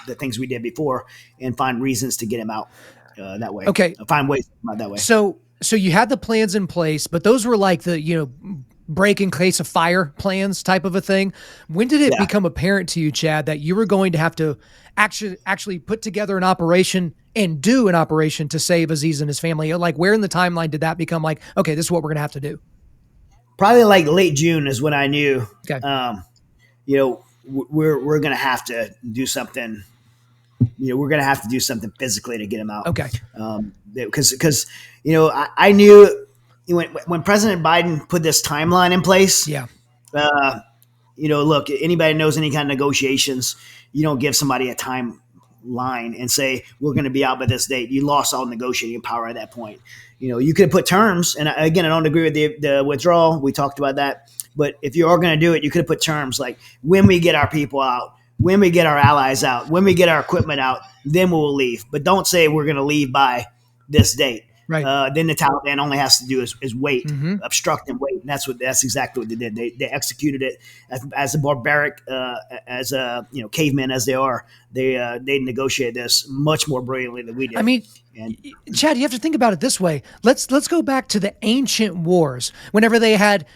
the things we did before, and find reasons to get him out that way. Okay. Find ways to get him out that way. So you had the plans in place, but those were like the, break in case of fire plans type of a thing. When did it become apparent to you, Chad, that you were going to have to actually put together an operation and do an operation to save Aziz and his family? Like, where in the timeline did that become like, okay, this is what we're going to have to do? Probably like late June is when I knew, okay. We're going to have to do something. We're going to have to do something physically to get him out. Okay. Because I knew when President Biden put this timeline in place. Yeah. Look, anybody knows any kind of negotiations, you don't give somebody a timeline and say we're going to be out by this date. You lost all negotiating power at that point. You could have put terms, and again, I don't agree with the withdrawal. We talked about that, but if you are going to do it, you could have put terms like when we get our people out, when we get our allies out, when we get our equipment out, then we'll leave. But don't say we're going to leave by this date. Right. Then the Taliban only has to do is wait, obstruct and wait, and that's exactly what they did. They executed it as a barbaric, as a cavemen as they are. They negotiated this much more brilliantly than we did. I mean, Chad, you have to think about it this way. Let's go back to the ancient wars. Whenever they had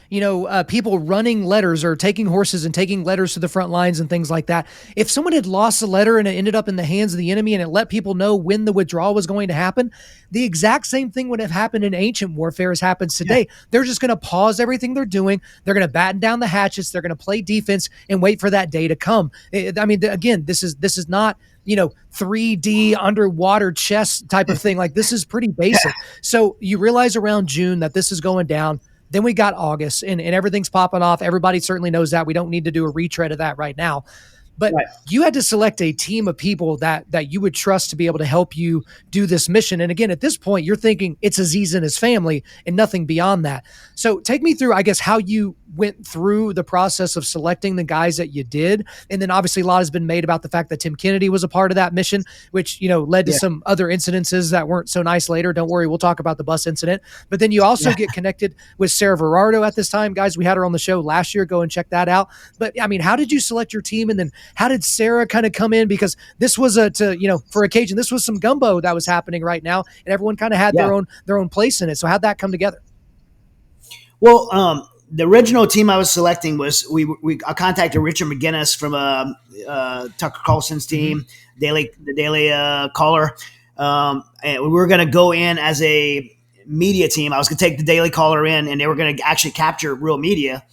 people running letters or taking horses and taking letters to the front lines and things like that. If someone had lost a letter and it ended up in the hands of the enemy and it let people know when the withdrawal was going to happen, the exact same thing would have happened in ancient warfare as happens today. Yeah. They're just going to pause everything they're doing. They're going to batten down the hatchets. They're going to play defense and wait for that day to come. I mean, again, this is not 3D underwater chess type of thing. Like, this is pretty basic. So you realize around June that this is going down. Then we got August and everything's popping off. Everybody certainly knows that. We don't need to do a retread of that right now. But you had to select a team of people that you would trust to be able to help you do this mission. And again, at this point, you're thinking it's Aziz and his family and nothing beyond that. So take me through, I guess, how you went through the process of selecting the guys that you did. And then obviously a lot has been made about the fact that Tim Kennedy was a part of that mission, which, led to some other incidences that weren't so nice later. Don't worry, we'll talk about the bus incident. But then you also get connected with Sarah Verardo at this time. Guys, we had her on the show last year. Go and check that out. But I mean, how did you select your team? And then how did Sarah kind of come in? Because this was for occasion, this was some gumbo that was happening right now, and everyone kind of had their own place in it. So how'd that come together? Well, the original team I was selecting was I contacted Richard McGinnis from Tucker Carlson's team, the Daily Caller, and we were going to go in as a media team. I was going to take the Daily Caller in, and they were going to actually capture real media.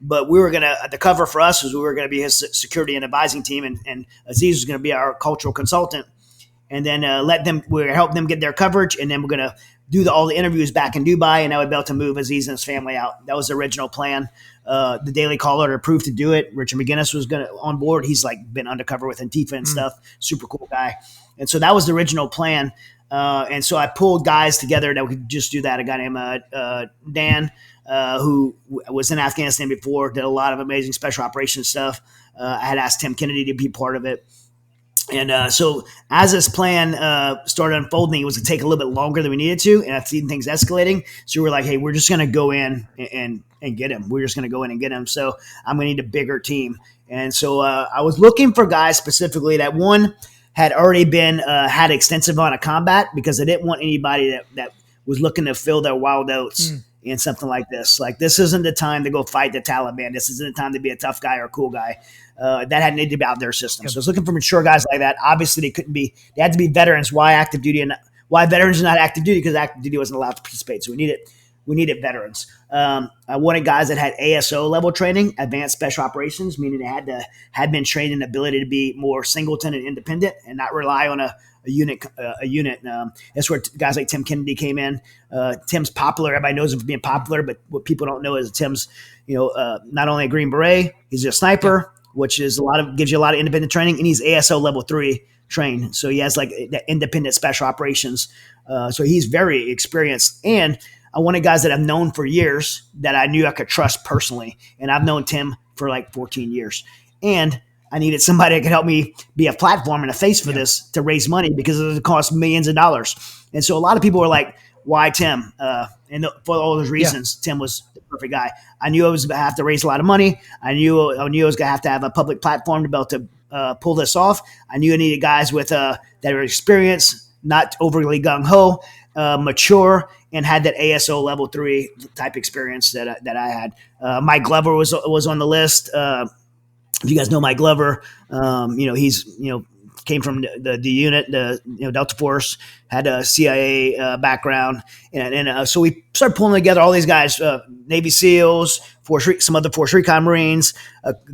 But we were going to, the cover for us was we were going to be his security and advising team, and Aziz was going to be our cultural consultant. And then we're going to help them get their coverage, and then we're going to do all the interviews back in Dubai, and I would be able to move Aziz and his family out. That was the original plan. The Daily Caller approved to do it. Richard McGinnis was going to on board. He's like been undercover with Antifa and stuff. Super cool guy. And so that was the original plan. And so I pulled guys together that could just do that. A guy named Dan, who was in Afghanistan before, did a lot of amazing special operations stuff. I had asked Tim Kennedy to be part of it. And so as this plan started unfolding, it was to take a little bit longer than we needed to. And I've seen things escalating. So we were like, hey, we're just going to go in and get him. We're just going to go in and get him. So I'm going to need a bigger team. And so I was looking for guys specifically that one had already been had extensive amount of combat, because I didn't want anybody that was looking to fill their wild oats in something like this. Like, this isn't the time to go fight the Taliban. This isn't the time to be a tough guy or a cool guy. That had needed to be out of their system. So I was looking for mature guys like that. Obviously, they had to be veterans. Why active duty and why veterans are not active duty? Because active duty wasn't allowed to participate. So we needed veterans. I wanted guys that had ASO level training, advanced special operations, meaning they had been trained in the ability to be more singleton and independent and not rely on a unit. That's where guys like Tim Kennedy came in. Tim's popular. Everybody knows him for being popular, but what people don't know is Tim's, not only a Green Beret, he's a sniper, which is gives you a lot of independent training, and he's ASO level 3 trained. So he has like that independent special operations. So he's very experienced. And I wanted guys that I've known for years that I knew I could trust personally. And I've known Tim for like 14 years. And I needed somebody that could help me be a platform and a face for this to raise money, because it would cost millions of dollars. And so a lot of people were like, why Tim? And for all those reasons, Tim was the perfect guy. I knew I was going to have to raise a lot of money. I knew I was going to have a public platform to be able to pull this off. I knew I needed guys with that were experienced, not overly gung-ho, mature, and had that ASO level 3 type experience that I had. Mike Glover was on the list. If you guys know Mike Glover, he's came from the unit, Delta Force, had a CIA background, and so we started pulling together all these guys: Navy SEALs, some other Force Recon Marines,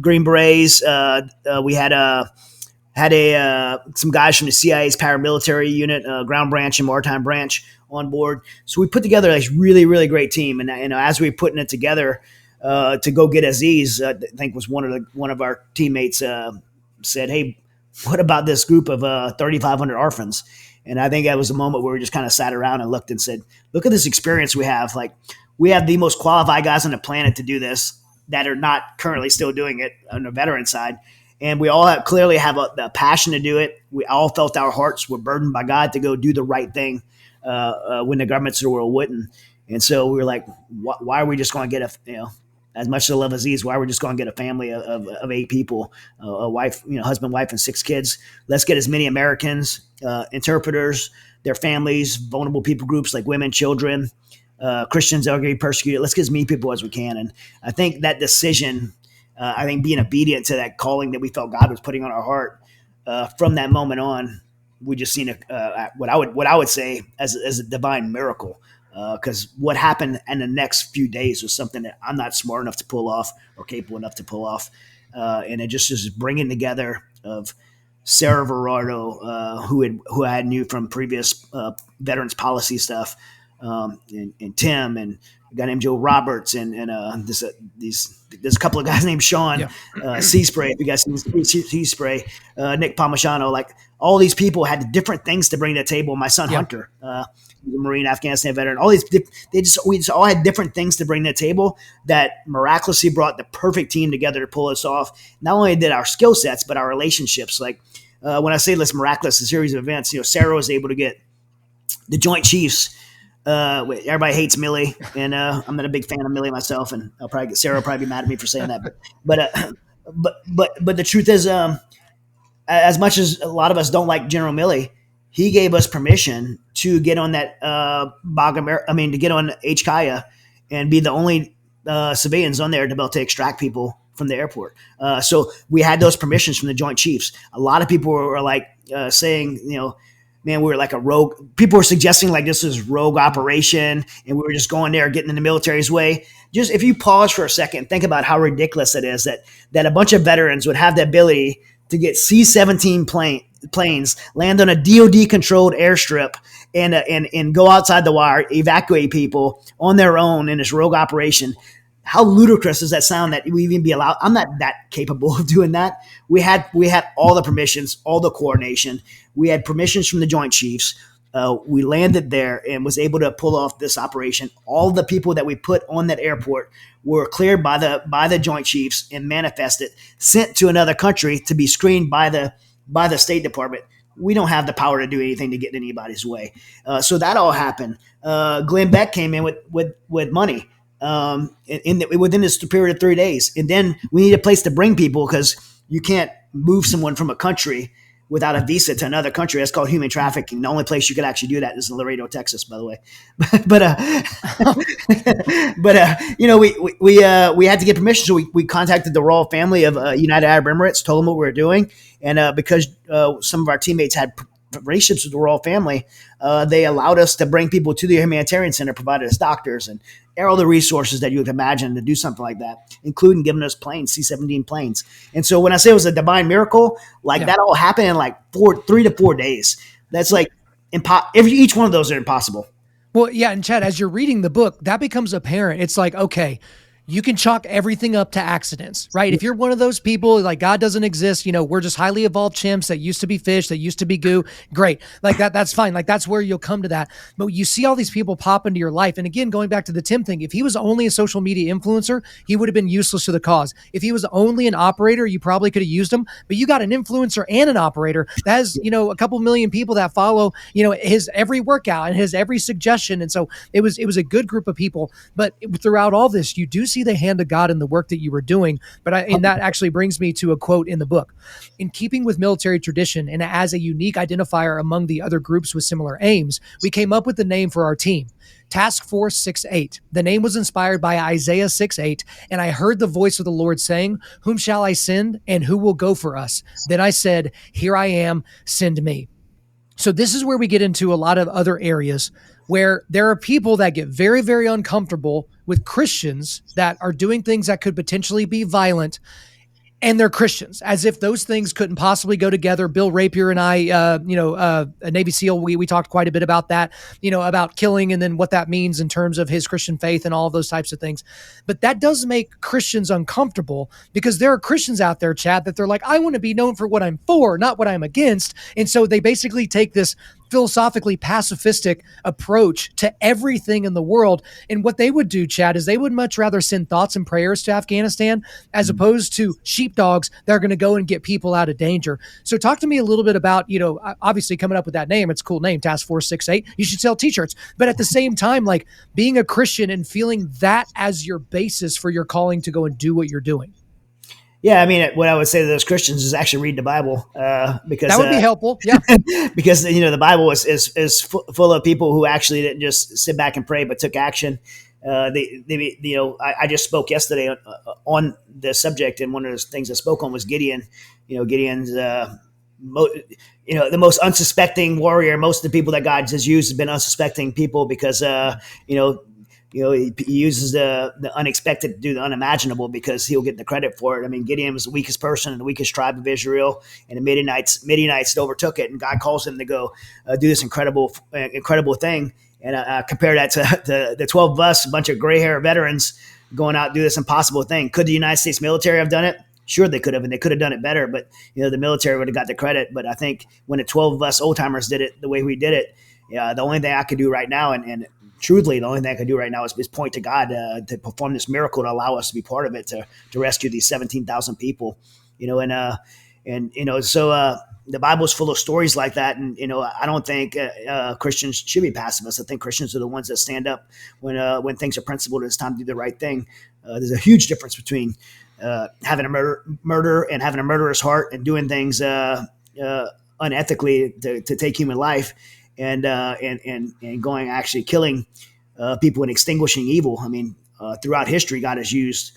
Green Berets. We had some guys from the CIA's paramilitary unit, ground branch and maritime branch on board. So we put together a really, really great team. And as we were putting it together to go get Aziz, I think was one of our teammates said, "Hey, what about this group of 3,500 orphans?" And I think that was a moment where we just kind of sat around and looked and said, "Look at this experience we have. Like, we have the most qualified guys on the planet to do this that are not currently still doing it on the veteran side." And we all clearly have a passion to do it. We all felt our hearts were burdened by God to go do the right thing when the governments of the world wouldn't. And so we were like, why are we just going to get as much as I love Aziz, why are we just going to get a family of 8 people, a wife, husband, wife, and 6 kids? Let's get as many Americans, interpreters, their families, vulnerable people groups like women, children, Christians that are going to be persecuted. Let's get as many people as we can. And I think that decision, being obedient to that calling that we felt God was putting on our heart, from that moment on, we just seen what I would say as a divine miracle. Because what happened in the next few days was something that I'm not smart enough to pull off or capable enough to pull off. And it just is bringing together of Sarah Verardo, who I knew from previous veterans policy stuff, and Tim, and a guy named Joe Roberts, and there's a couple of guys named Sean, Seaspray. If you guys see Seaspray, Nick Palmisano, like all these people had different things to bring to the table. My son Hunter, the Marine, Afghanistan veteran, we just all had different things to bring to the table that miraculously brought the perfect team together to pull us off. Not only did our skill sets, but our relationships. Like when I say this miraculous, a series of events, Sarah was able to get the Joint Chiefs. Everybody hates Millie, and I'm not a big fan of Millie myself, and Sarah will probably be mad at me for saying that. But the truth is, as much as a lot of us don't like General Milley, he gave us permission to get on that to get on HKIA and be the only civilians on there to be able to extract people from the airport. So we had those permissions from the Joint Chiefs. A lot of people were like saying, man, we were like a rogue. People were suggesting like this is rogue operation, and we were just going there, getting in the military's way. Just if you pause for a second, think about how ridiculous it is that a bunch of veterans would have the ability to get C-17 planes, land on a DoD-controlled airstrip, and go outside the wire, evacuate people on their own in this rogue operation. How ludicrous does that sound that we even be allowed? I'm not that capable of doing that. We had all the permissions, all the coordination. We had permissions from the Joint Chiefs. We landed there and was able to pull off this operation. All the people that we put on that airport were cleared by the Joint Chiefs and manifested, sent to another country to be screened by the State Department. We don't have the power to do anything to get in anybody's way. So that all happened. Glenn Beck came in with money. Within this period of 3 days. And then we need a place to bring people because you can't move someone from a country without a visa to another country. That's called human trafficking. The only place you could actually do that is in Laredo, Texas, by the way. We had to get permission. So we contacted the royal family of United Arab Emirates, told them what we were doing. And because some of our teammates had relationships with the royal family, they allowed us to bring people to the Humanitarian Center, provided us doctors and all the resources that you would imagine to do something like that, including giving us planes, C-17 planes. And so when I say it was a divine miracle, that all happened in like 3 to 4 days. That's like each one of those are impossible. Well, yeah. And Chad, as you're reading the book, that becomes apparent. It's like, okay, you can chalk everything up to accidents, right? If you're one of those people like God doesn't exist, we're just highly evolved chimps that used to be fish, that used to be goo. Great. Like that's fine. Like that's where you'll come to that. But you see all these people pop into your life. And again, going back to the Tim thing, if he was only a social media influencer, he would have been useless to the cause. If he was only an operator, you probably could have used him, but you got an influencer and an operator that has, a couple million people that follow, his every workout and his every suggestion. And so it was a good group of people, but throughout all this, you do see the hand of God in the work that you were doing. And that actually brings me to a quote in the book. In keeping with military tradition and as a unique identifier among the other groups with similar aims, we came up with the name for our team, Task Force 6-8. The name was inspired by Isaiah 6-8, and I heard the voice of the Lord saying, "Whom shall I send, and who will go for us?" Then I said, "Here I am, send me." So this is where we get into a lot of other areas where there are people that get very, very uncomfortable with Christians that are doing things that could potentially be violent, and they're Christians, as if those things couldn't possibly go together. Bill Rapier and I, a Navy SEAL, we talked quite a bit about that, about killing and then what that means in terms of his Christian faith and all of those types of things. But that does make Christians uncomfortable because there are Christians out there, Chad, that they're like, I want to be known for what I'm for, not what I'm against. And so they basically take this philosophically pacifistic approach to everything in the world. And what they would do, Chad, is they would much rather send thoughts and prayers to Afghanistan as opposed to sheepdogs that are going to go and get people out of danger. So talk to me a little bit about, obviously coming up with that name. It's a cool name, Task Force 6-8. You should sell t-shirts. But at the same time, like being a Christian and feeling that as your basis for your calling to go and do what you're doing. Yeah, I mean, what I would say to those Christians is actually read the Bible because that would be helpful. Yeah, because the Bible is full of people who actually didn't just sit back and pray, but took action. I just spoke yesterday on the subject, and one of the things I spoke on was Gideon. Gideon's the most unsuspecting warrior. Most of the people that God has used have been unsuspecting people because he uses the unexpected to do the unimaginable because he'll get the credit for it. I mean, Gideon was the weakest person in the weakest tribe of Israel, and the Midianites overtook it, and God calls him to go do this incredible thing. And compare that to the 12 of us, a bunch of gray hair veterans going out and do this impossible thing. Could the United States military have done it? Sure, they could have, and they could have done it better. But the military would have got the credit. But I think when the 12 of us old timers did it the way we did it, the only thing I could do right now, and truthfully, the only thing I can do right now is point to God to perform this miracle to allow us to be part of it, to rescue these 17,000 people, So the Bible is full of stories like that. And, I don't think Christians should be pacifists. I think Christians are the ones that stand up when things are principled and it's time to do the right thing. There's a huge difference between having a murder and having a murderous heart and doing things unethically to take human life. And going actually killing people and extinguishing evil. I mean, throughout history, God has used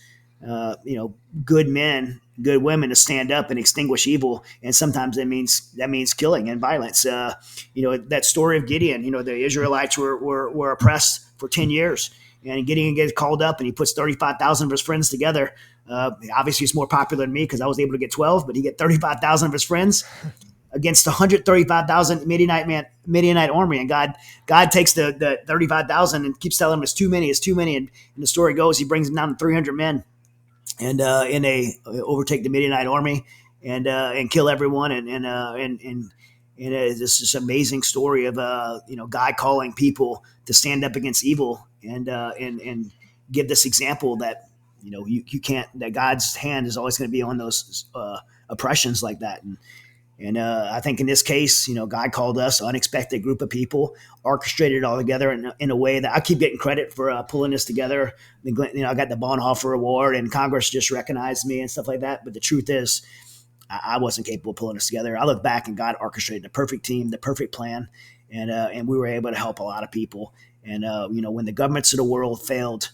good men, good women to stand up and extinguish evil. And sometimes that means killing and violence. That story of Gideon, the Israelites were oppressed for 10 years, and Gideon gets called up and he puts 35,000 of his friends together. Obviously he's more popular than me because I was able to get 12, but he get 35,000 of his friends against 135,000 Midianite army, and God takes the 35,000 and keeps telling him it's too many, and the story goes he brings them down to 300 men, and they overtake the Midianite army and kill everyone, and this is an amazing story of God calling people to stand up against evil and give this example that you can't, that God's hand is always going to be on those oppressions like that. And I think in this case, God called us, an unexpected group of people, orchestrated it all together in a way that I keep getting credit for pulling this together. I got the Bonhoeffer Award, and Congress just recognized me and stuff like that. But the truth is, I wasn't capable of pulling this together. I look back and God orchestrated the perfect team, the perfect plan, and we were able to help a lot of people. And when the governments of the world failed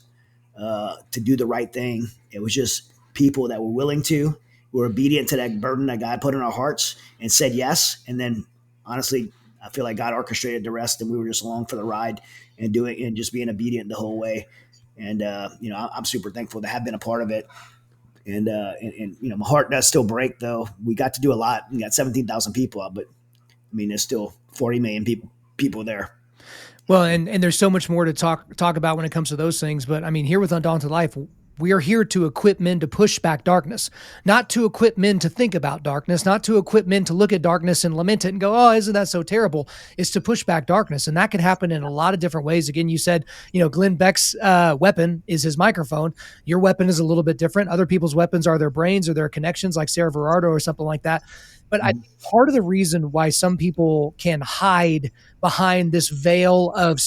to do the right thing, it was just people that were willing to, were obedient to that burden that God put in our hearts and said yes. And then honestly, I feel like God orchestrated the rest, and we were just along for the ride and doing and just being obedient the whole way. And I'm super thankful to have been a part of it. And my heart does still break, though. We got to do a lot. We got 17,000 people out, but I mean, there's still 40 million people there. Well, and there's so much more to talk about when it comes to those things. But I mean, here with Undaunted.Life, we are here to equip men to push back darkness, not to equip men to think about darkness, not to equip men to look at darkness and lament it and go, oh, isn't that so terrible? It's to push back darkness. And that can happen in a lot of different ways. Again, you said, Glenn Beck's weapon is his microphone. Your weapon is a little bit different. Other people's weapons are their brains or their connections, like Sarah Verardo or something like that. But I think part of the reason why some people can hide behind this veil of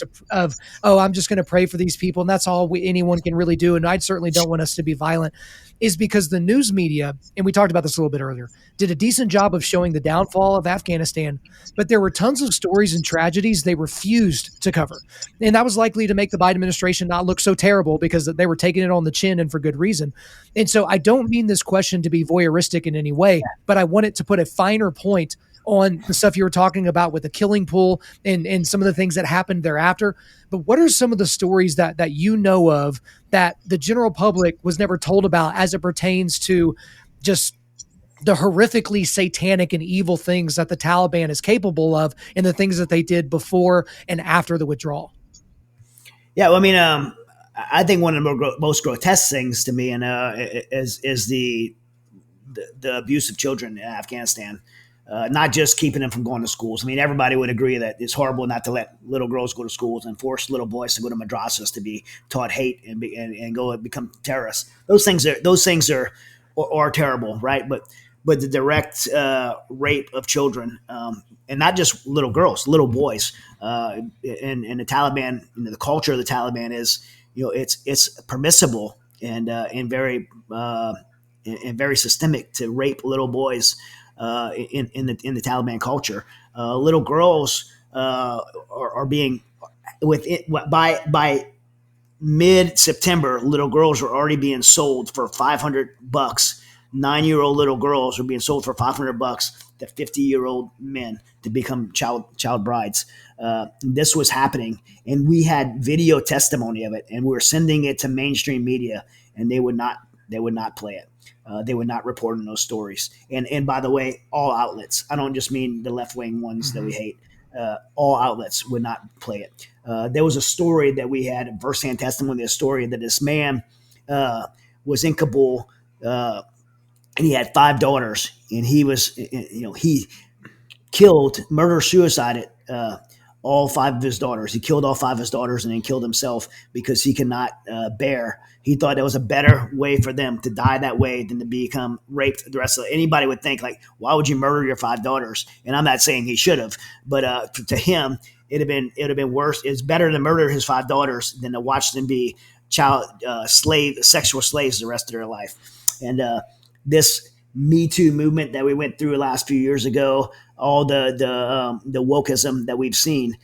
I'm just going to pray for these people, and that's all anyone can really do, and I certainly don't want us to be violent, is because the news media, and we talked about this a little bit earlier, did a decent job of showing the downfall of Afghanistan, but there were tons of stories and tragedies they refused to cover. And that was likely to make the Biden administration not look so terrible because they were taking it on the chin, and for good reason. And so I don't mean this question to be voyeuristic in any way, but I want it to put a finer point on the stuff you were talking about with the killing pool and some of the things that happened thereafter. But what are some of the stories that you know of that the general public was never told about as it pertains to just the horrifically satanic and evil things that the Taliban is capable of and the things that they did before and after the withdrawal? Yeah, well, I mean, I think one of the most grotesque things to me is the abuse of children in Afghanistan. Not just keeping them from going to schools. I mean, everybody would agree that it's horrible not to let little girls go to schools and force little boys to go to madrasas to be taught hate and go and become terrorists. Those things are terrible, right? But the direct rape of children, and not just little girls, little boys, and the Taliban, the culture of the Taliban is, it's permissible and very systemic to rape little boys. In the Taliban culture, little girls are being by mid-September. Little girls are already being sold for $500. 9-year-old little girls are being sold for $500 to 50-year-old men to become child brides. This was happening, and we had video testimony of it, and we were sending it to mainstream media, and they would not play it. They would not report on those stories. And by the way, all outlets, I don't just mean the left-wing ones that we hate, all outlets would not play it. There was a story that we had, firsthand testimony, a story that this man was in Kabul, and he had 5 daughters, and he killed, murder-suicided all 5 of his daughters. He killed all 5 of his daughters and then killed himself because he cannot bear. He thought there was a better way for them to die that way than to become raped. The rest of anybody would think, like, why would you murder your 5 daughters? And I'm not saying he should have, but to him, it'd have been worse. It's better to murder his 5 daughters than to watch them be sexual slaves the rest of their life. And this Me Too movement that we went through the last few years ago, all the wokeism that we've seen,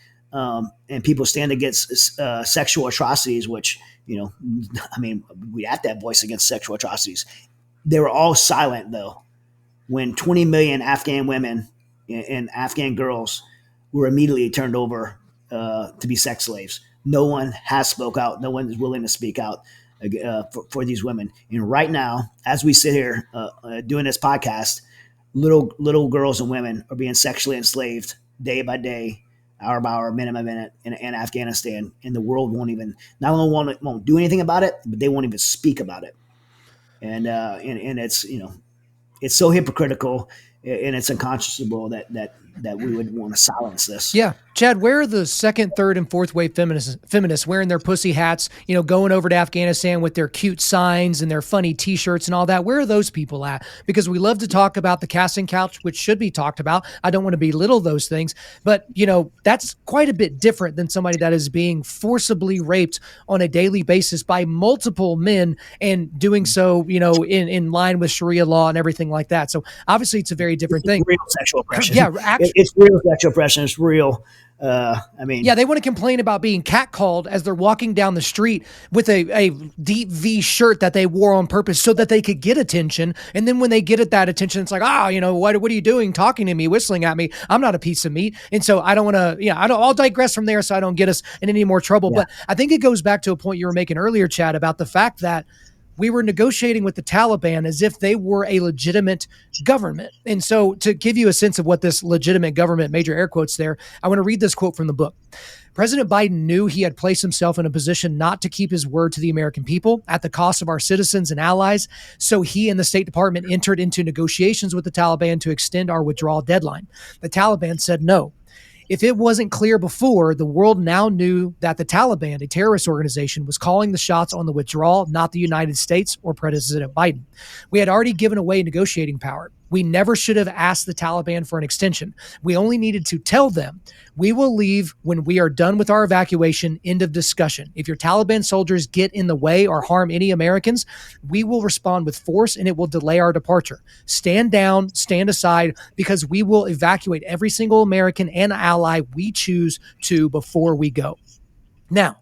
and people stand against sexual atrocities, which, I mean, we have to have voice against sexual atrocities. They were all silent, though, when 20 million Afghan women and Afghan girls were immediately turned over to be sex slaves. No one has spoke out. No one is willing to speak out for these women. And right now, as we sit here doing this podcast, little girls and women are being sexually enslaved day by day, hour by hour, minute by minute in Afghanistan. And the world not only won't do anything about it, but they won't even speak about it. And it's, it's so hypocritical and it's unconscionable that we would want to silence this. Yeah. Chad, where are the second, third, and fourth wave feminists wearing their pussy hats, going over to Afghanistan with their cute signs and their funny t-shirts and all that? Where are those people at? Because we love to talk about the casting couch, which should be talked about. I don't want to belittle those things, but that's quite a bit different than somebody that is being forcibly raped on a daily basis by multiple men and doing so, in line with Sharia law and everything like that. So obviously it's a very different thing. Real sexual oppression. Yeah. It's real sexual oppression. It's real. They want to complain about being catcalled as they're walking down the street with a deep V shirt that they wore on purpose so that they could get attention. And then when they get at that attention, it's like, what are you doing? Talking to me, whistling at me. I'm not a piece of meat. And so I don't want to, I'll digress from there so I don't get us in any more trouble. Yeah. But I think it goes back to a point you were making earlier, Chad, about the fact that we were negotiating with the Taliban as if they were a legitimate government. And so to give you a sense of what this legitimate government, major air quotes there, I want to read this quote from the book. President Biden knew he had placed himself in a position not to keep his word to the American people at the cost of our citizens and allies. So he and the State Department entered into negotiations with the Taliban to extend our withdrawal deadline. The Taliban said no. If it wasn't clear before, the world now knew that the Taliban, a terrorist organization, was calling the shots on the withdrawal, not the United States or President Biden. We had already given away negotiating power. We never should have asked the Taliban for an extension. We only needed to tell them, we will leave when we are done with our evacuation, end of discussion. If your Taliban soldiers get in the way or harm any Americans, we will respond with force and it will delay our departure. Stand down, stand aside, because we will evacuate every single American and ally we choose to before we go. Now,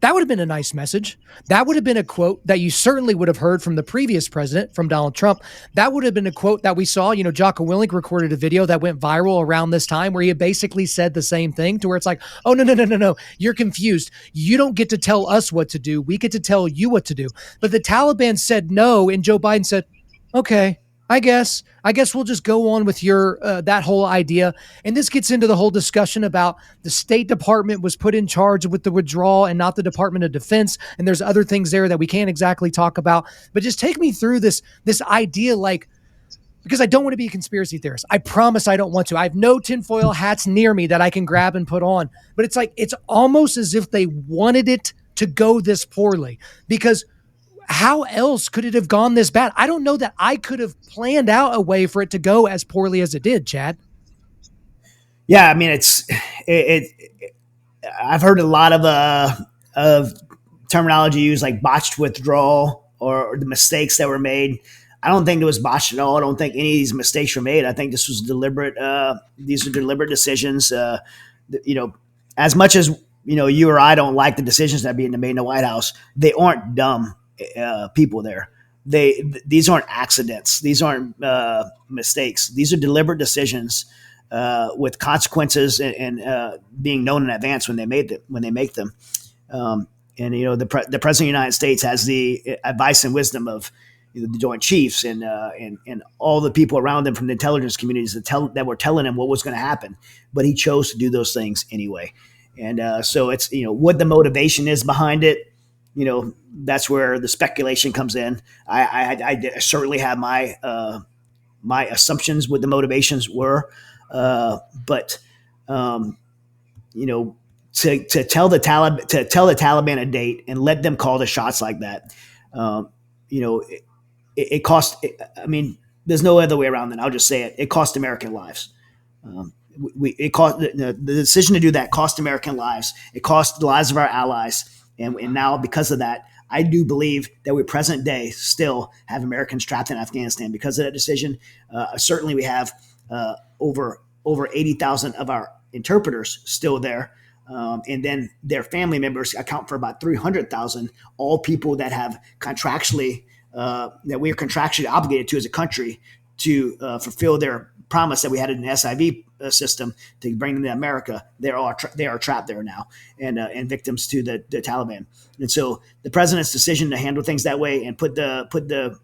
that would have been a nice message. That would have been a quote that you certainly would have heard from the previous president, from Donald Trump. That would have been a quote that we saw, Jocko Willink recorded a video that went viral around this time where he basically said the same thing, to where it's like, oh, no. You're confused. You don't get to tell us what to do. We get to tell you what to do. But the Taliban said no, and Joe Biden said, okay, I guess we'll just go on with your that whole idea. And this gets into the whole discussion about the State Department was put in charge with the withdrawal and not the Department of Defense. And there's other things there that we can't exactly talk about. But just take me through this idea, because I don't want to be a conspiracy theorist. I promise I don't want to. I have no tinfoil hats near me that I can grab and put on. But it's almost as if they wanted it to go this poorly, because how else could it have gone this bad? I don't know that I could have planned out a way for it to go as poorly as it did, Chad. Yeah, I mean, I've heard a lot of terminology used, like botched withdrawal or the mistakes that were made. I don't think it was botched at all. I don't think any of these mistakes were made. I think this was deliberate. These are deliberate decisions. As much as you or I don't like the decisions that are being made in the White House, they aren't dumb people there. These aren't accidents. These aren't mistakes. These are deliberate decisions with consequences and being known in advance when they make them. The President of the United States has the advice and wisdom of the Joint Chiefs and all the people around him from the intelligence communities that were telling him what was going to happen, but he chose to do those things anyway. And so it's what the motivation is behind it. That's where the speculation comes in. I certainly have my assumptions what the motivations were, but to tell the Taliban a date and let them call the shots like that, it cost. I mean, there's no other way around it. I'll just say it. It cost American lives. It cost the decision to do that cost American lives. It cost the lives of our allies. And now, because of that, I do believe that we present day still have Americans trapped in Afghanistan because of that decision. Certainly, we have over 80,000 of our interpreters still there. And then their family members account for about 300,000, all people that have contractually, that we are contractually obligated to as a country to fulfill their promise that we had in the SIV system to bring them to America. They are trapped there now and victims to the Taliban. And so the president's decision to handle things that way and put the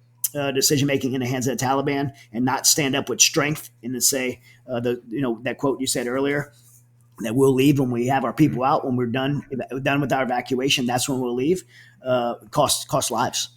decision making in the hands of the Taliban and not stand up with strength and to say that quote you said earlier, that we'll leave when we have our people out, when we're done with our evacuation. That's when we'll leave. Cost lives,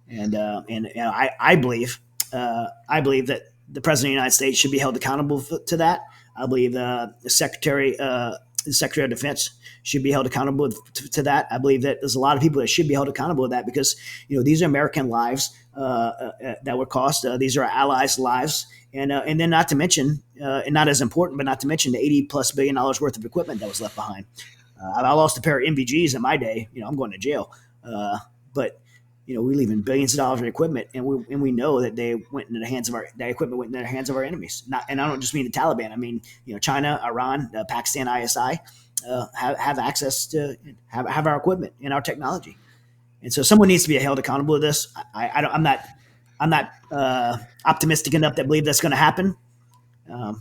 and I believe that the president of the United States should be held accountable to that. I believe the Secretary of Defense should be held accountable to that. I believe that there's a lot of people that should be held accountable to that because these are American lives that were cost. These are our allies' lives. And then not to mention, and not as important, but not to mention the $80+ billion worth of equipment that was left behind. I lost a pair of MVGs in my day. I'm going to jail. But we leaving billions of dollars in equipment, and we know that that equipment went into the hands of our enemies. And I don't just mean the Taliban. I mean China, Iran, Pakistan, ISI have access to have our equipment and our technology. And so someone needs to be held accountable to this. I'm not optimistic enough to believe that's going to happen.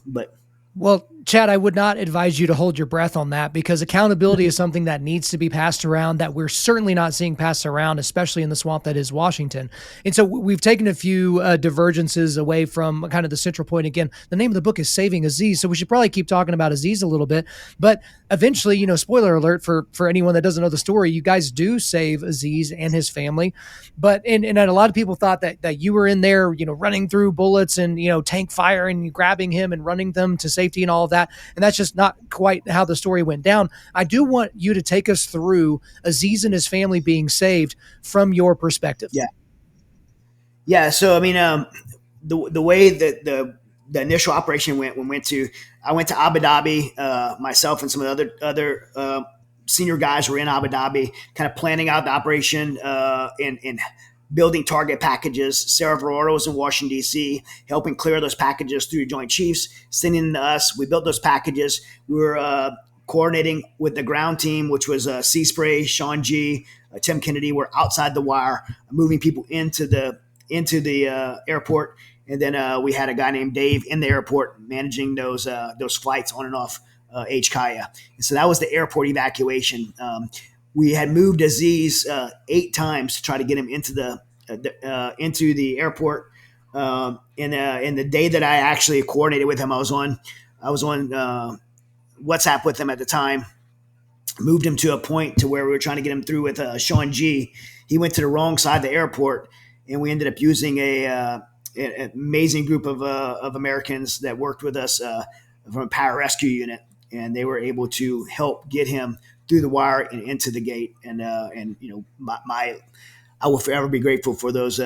But well, Chad, I would not advise you to hold your breath on that because accountability is something that needs to be passed around that we're certainly not seeing passed around, especially in the swamp that is Washington. And so we've taken a few divergences away from kind of the central point. Again, the name of the book is Saving Aziz, so we should probably keep talking about Aziz a little bit. But eventually, spoiler alert for anyone that doesn't know the story, you guys do save Aziz and his family. But and a lot of people thought that you were in there, running through bullets and tank fire and grabbing him and running them to safety and all of that. And that's just not quite how the story went down. I do want you to take us through Aziz and his family being saved from your perspective. Yeah. So, I mean, the way that the initial operation went, I went to Abu Dhabi, myself and some of the other senior guys were in Abu Dhabi, kind of planning out the operation and building target packages. Sarah Verora was in Washington, D.C., helping clear those packages through Joint Chiefs, sending them to us. We built those packages. We were coordinating with the ground team, which was Sea Spray, Sean G., Tim Kennedy. Were outside the wire, moving people into the airport. And then we had a guy named Dave in the airport managing those flights on and off HKIA. And so that was the airport evacuation. We had moved Aziz 8 times to try to get him into the airport. And the day that I actually coordinated with him, I was on WhatsApp with him at the time. Moved him to a point to where we were trying to get him through with Sean G. He went to the wrong side of the airport, and we ended up using an amazing group of Americans that worked with us from a pararescue unit, and they were able to help get him through the wire and into the gate. And I will forever be grateful for those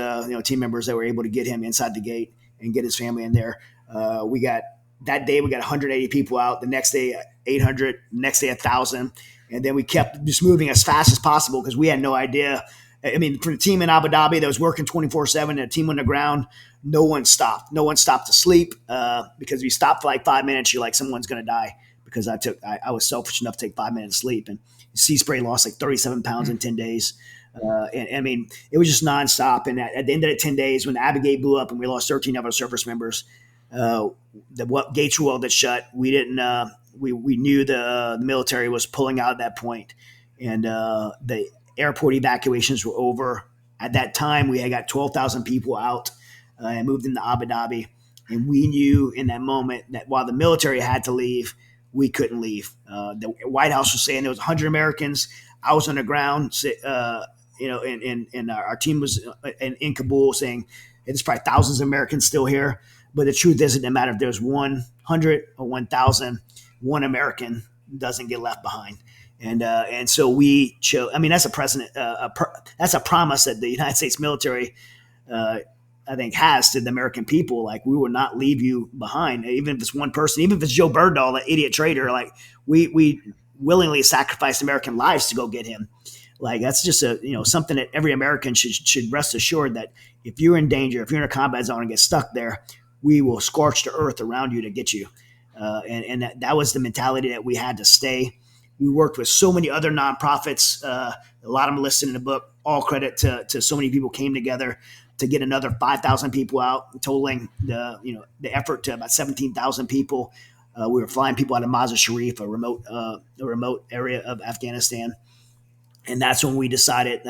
team members that were able to get him inside the gate and get his family in there. That day we got 180 people out. The next day 800. Next day 1,000. And then we kept just moving as fast as possible because we had no idea. I mean, for the team in Abu Dhabi that was working 24/7 and a team on the ground, no one stopped. No one stopped to sleep because if you stop for like 5 minutes, you're like, someone's going to die. Because I was selfish enough to take 5 minutes sleep, and Sea Spray lost like 37 pounds in 10 days. And I mean, it was just nonstop. And at the end of the 10 days, when the Abu Gate blew up and we lost 13 of our service members, the gates were welded shut. We didn't. We knew the military was pulling out at that point, and the airport evacuations were over. At that time, we had got 12,000 people out and moved into Abu Dhabi, and we knew in that moment that while the military had to leave, we couldn't leave. The White House was saying there was 100 Americans. I was on the ground, and our team was in Kabul saying, hey, there's probably thousands of Americans still here. But the truth is, it doesn't matter if there's 100 or 1,000, one American doesn't get left behind. And so we chose. I mean, that's that's a promise that the United States military, I think, has to the American people. Like, we will not leave you behind, even if it's one person, even if it's Joe Berdahl, that idiot traitor. Like, we willingly sacrificed American lives to go get him. Like, that's just something that every American should rest assured that if you're in danger, if you're in a combat zone and get stuck there, we will scorch the earth around you to get you. And that was the mentality that we had to stay. We worked with so many other nonprofits. A lot of them listed in the book. All credit to so many people came together to get another 5,000 people out, totaling the effort to about 17,000 people. We were flying people out of Mazar Sharif, a remote area of Afghanistan. And that's when we decided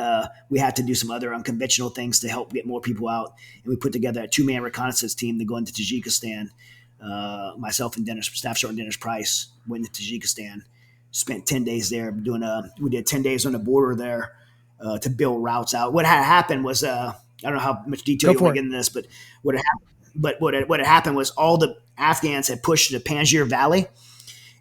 we had to do some other unconventional things to help get more people out. And we put together a 2-man reconnaissance team to go into Tajikistan. Myself and Staff Sergeant Dennis Price went to Tajikistan, spent 10 days there we did 10 days on the border there to build routes out. What had happened was, I don't know how much detail you want to get into this, but what had happened was all the Afghans had pushed the Panjshir Valley.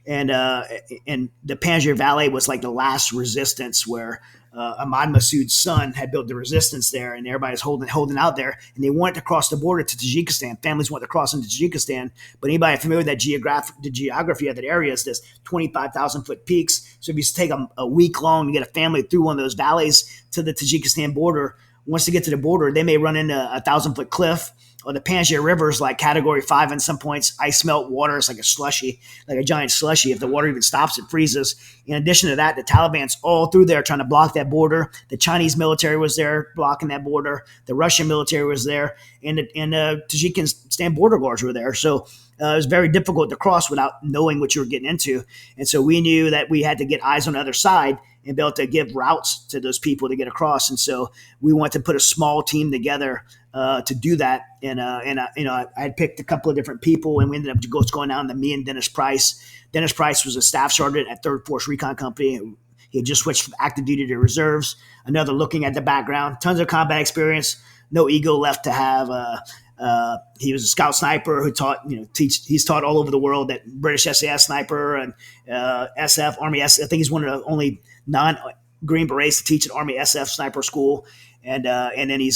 And the Panjshir Valley was like the last resistance where Ahmad Massoud's son had built the resistance there, and everybody's holding out there. And they wanted to cross the border to Tajikistan. Families wanted to cross into Tajikistan. But anybody familiar with the geography of that area is this 25,000-foot peaks. So if you take a week long to get a family through one of those valleys to the Tajikistan border, once they get to the border, they may run into a 1,000-foot cliff. Or the Panjshir River is like Category 5 in some points. Ice melt water is like a slushy, like a giant slushy. If the water even stops, it freezes. In addition to that, the Taliban's all through there trying to block that border. The Chinese military was there blocking that border. The Russian military was there. And the Tajikistan border guards were there. So it was very difficult to cross without knowing what you were getting into. And so we knew that we had to get eyes on the other side and be able to give routes to those people to get across. And so we wanted to put a small team together to do that. And I had picked a couple of different people, and we ended up going down to me and Dennis Price. Dennis Price was a staff sergeant at 3rd Force Recon Company. He had just switched from active duty to reserves. Another looking at the background, tons of combat experience, no ego left to have. He was a scout sniper who he's taught all over the world, that British SAS sniper and SF, Army SF. I think he's one of the only non-Green Berets to teach at Army SF sniper school. And then he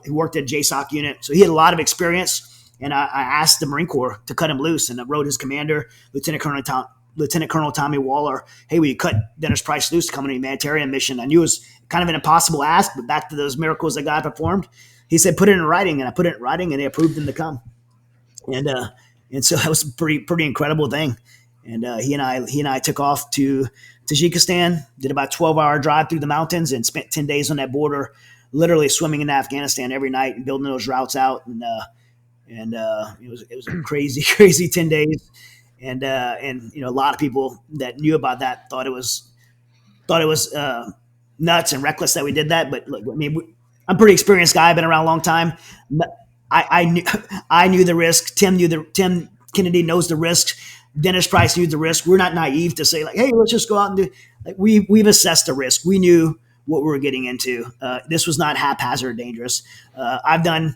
worked at JSOC unit. So he had a lot of experience. And I asked the Marine Corps to cut him loose, and I wrote his commander, Lieutenant Colonel Tommy Waller, hey, will you cut Dennis Price loose to come on a humanitarian mission? I knew it was kind of an impossible ask, but back to those miracles that God performed, he said, put it in writing. And I put it in writing, and they approved him to come. And so that was a pretty incredible thing. And he and I took off to Tajikistan, did about a 12-hour drive through the mountains, and spent 10 days on that border, literally swimming into Afghanistan every night and building those routes out. And it was a crazy, crazy 10 days. And a lot of people that knew about that thought it was nuts and reckless that we did that. But look, I mean, I'm a pretty experienced guy. I've been around a long time. I knew the risk. Tim Kennedy knows the risk. Dennis Price knew the risk. We're not naive to say, like, hey, let's just go out and do. Like, we've assessed the risk. We knew what we were getting into. This was not haphazard dangerous. I've done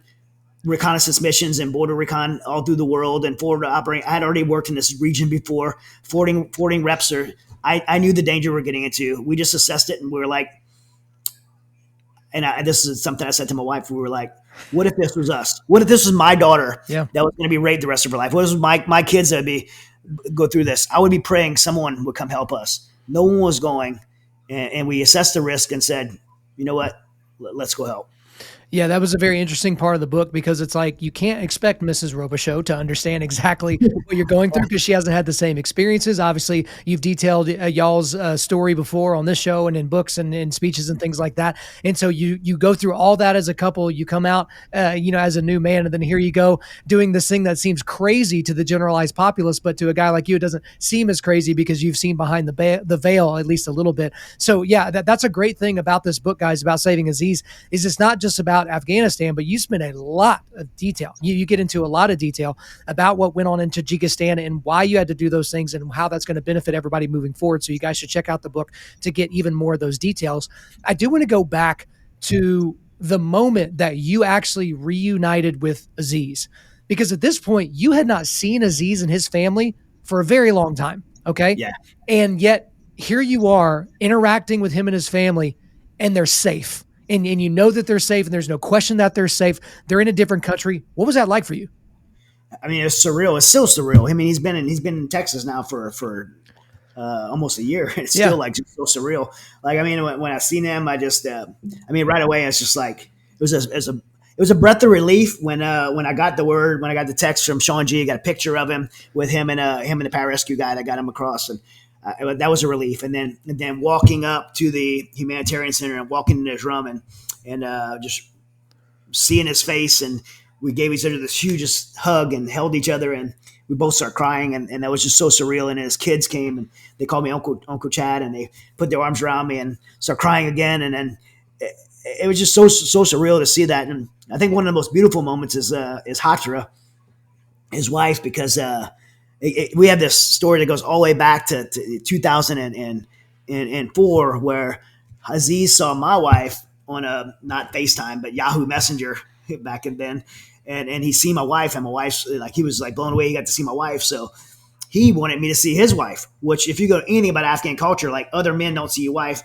reconnaissance missions and border recon all through the world and forward operating. I had already worked in this region before. Forwarding reps I knew the danger we're getting into. We just assessed it, and we were like, this is something I said to my wife. We were like, what if this was us? What if this was my daughter that was going to be raped the rest of her life? What if it was my kids that would go through this? I would be praying someone would come help us. No one was going. And we assessed the risk and said, you know what? Let's go help. Yeah, that was a very interesting part of the book, because it's like you can't expect Mrs. Robichaux to understand exactly what you're going through because she hasn't had the same experiences. Obviously, you've detailed y'all's story before on this show and in books and in speeches and things like that. And so you go through all that as a couple. You come out, as a new man, and then here you go doing this thing that seems crazy to the generalized populace, but to a guy like you, it doesn't seem as crazy because you've seen behind the veil at least a little bit. So yeah, that's a great thing about this book, guys, about Saving Aziz, is it's not just about Afghanistan, but you spend a lot of detail. You get into a lot of detail about what went on in Tajikistan and why you had to do those things and how that's going to benefit everybody moving forward. So you guys should check out the book to get even more of those details. I do want to go back to the moment that you actually reunited with Aziz, because at this point you had not seen Aziz and his family for a very long time. Okay. Yeah. And yet here you are interacting with him and his family, and they're safe. And you know that they're safe, and there's no question that they're safe. They're in a different country. What was that like for you? I mean, it's surreal. It's still surreal. I mean, he's been in Texas now for almost a year. It's still like just so surreal. Like, I mean, when I seen him, I just, right away, it's just like it was a breath of relief when I got the text from Sean G. I got a picture of him with him and the pararescue guy that got him across, and that was a relief. And then walking up to the Humanitarian Center and walking in his room and just seeing his face, and we gave each other this hugest hug and held each other, and we both started crying, and that was just so surreal. And then his kids came and they called me Uncle Chad, and they put their arms around me and started crying again. And then it was just so surreal to see that. And I think one of the most beautiful moments is Hatra, his wife, because we have this story that goes all the way back to 2004, where Aziz saw my wife on a, not FaceTime, but Yahoo Messenger back then. And he seen my wife, and my wife's like, he was like blown away. He got to see my wife. So he wanted me to see his wife, which if you go to anything about Afghan culture, like other men don't see your wife,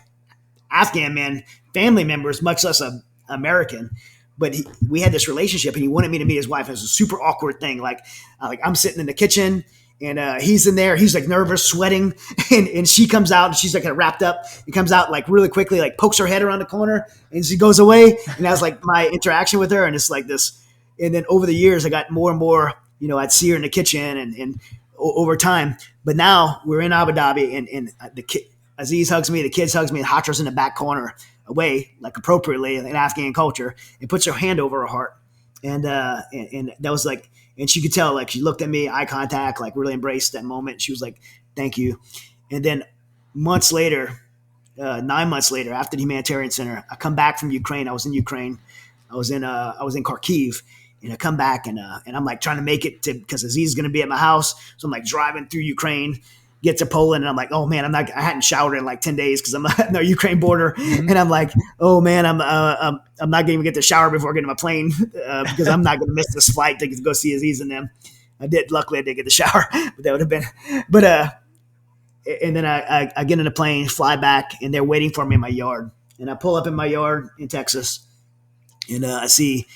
Afghan men, family members, much less American. But we had this relationship, and he wanted me to meet his wife. It was a super awkward thing. Like I'm sitting in the kitchen, and he's in there. He's like nervous, sweating, and she comes out, and she's like wrapped up. He comes out like really quickly, like pokes her head around the corner, and she goes away. And that was like my interaction with her, and it's like this. And then over the years, I got more and more. I'd see her in the kitchen, and over time. But now we're in Abu Dhabi, and Aziz hugs me, the kids hugs me, and Hatra's in the back corner, away, like appropriately in Afghan culture, and puts her hand over her heart. And that was like, and she could tell, like, she looked at me, eye contact, like really embraced that moment. She was like, thank you. And then months later, 9 months later, after the Humanitarian Center, I come back from Ukraine. I was in Ukraine. I was in Kharkiv, and I come back, and I'm like trying to make it to, because Aziz is going to be at my house. So I'm like driving through Ukraine, get to Poland, and I'm like, oh man, I hadn't showered in like 10 days because I'm at the Ukraine border. Mm-hmm. And I'm like, oh man, I'm not going to even get to shower before getting my plane because I'm not going to miss this flight to go see Aziz and them. Luckily I did get the shower, but that would have been, and then I get in the plane, fly back, and they're waiting for me in my yard. And I pull up in my yard in Texas, and I see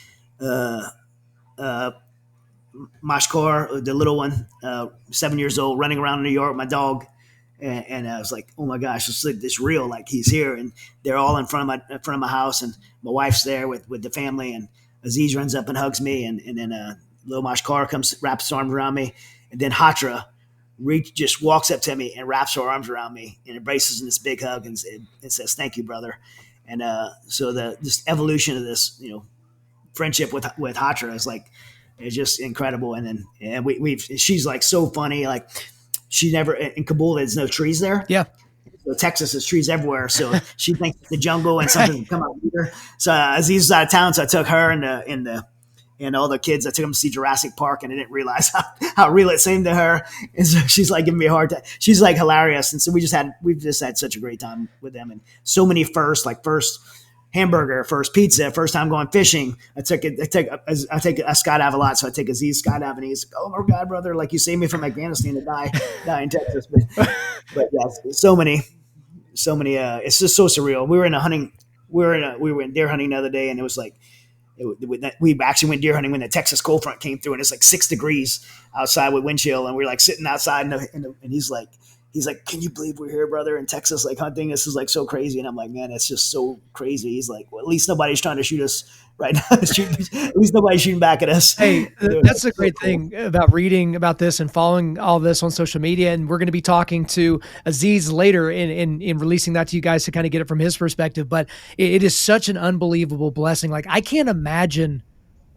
Mashkar, the little one, 7 years old, running around in New York, my dog. And I was like, oh my gosh, it's real. Like, he's here. And they're all in front of my house, and my wife's there with the family, and Aziz runs up and hugs me. And then little Mashkar comes, wraps his arms around me. And then Hatra just walks up to me and wraps her arms around me and embraces in this big hug and says, thank you, brother. And so this evolution of this, friendship with Hatra is like, it's just incredible. And then she's like so funny. Like, she never, in Kabul, there's no trees there. Yeah. So Texas is trees everywhere. So she thinks it's the jungle and something will come out later. So Aziz was out of town. So I took her and all the kids, I took them to see Jurassic Park, and I didn't realize how real it seemed to her. And so she's like giving me a hard time. She's like hilarious. And so we've just had such a great time with them, and so many first hamburger, first pizza, first time going fishing. I take a skydive a lot, so I take Aziz skydiving, and he's like, oh my God, brother, like, you saved me from Afghanistan to die in Texas. But yeah, so many, it's just so surreal. We were in deer hunting the other day, and it was like, we actually went deer hunting when the Texas cold front came through, and it's like 6 degrees outside with wind chill, and we're like sitting outside, and he's like, can you believe we're here, brother, in Texas, like hunting? This is like so crazy. And I'm like, man, that's just so crazy. He's like, well, at least nobody's trying to shoot us right now. At least nobody's shooting back at us. Hey, that's a great thing about reading about this and following all this on social media. And we're going to be talking to Aziz later in releasing that to you guys to kind of get it from his perspective. But it is such an unbelievable blessing. Like, I can't imagine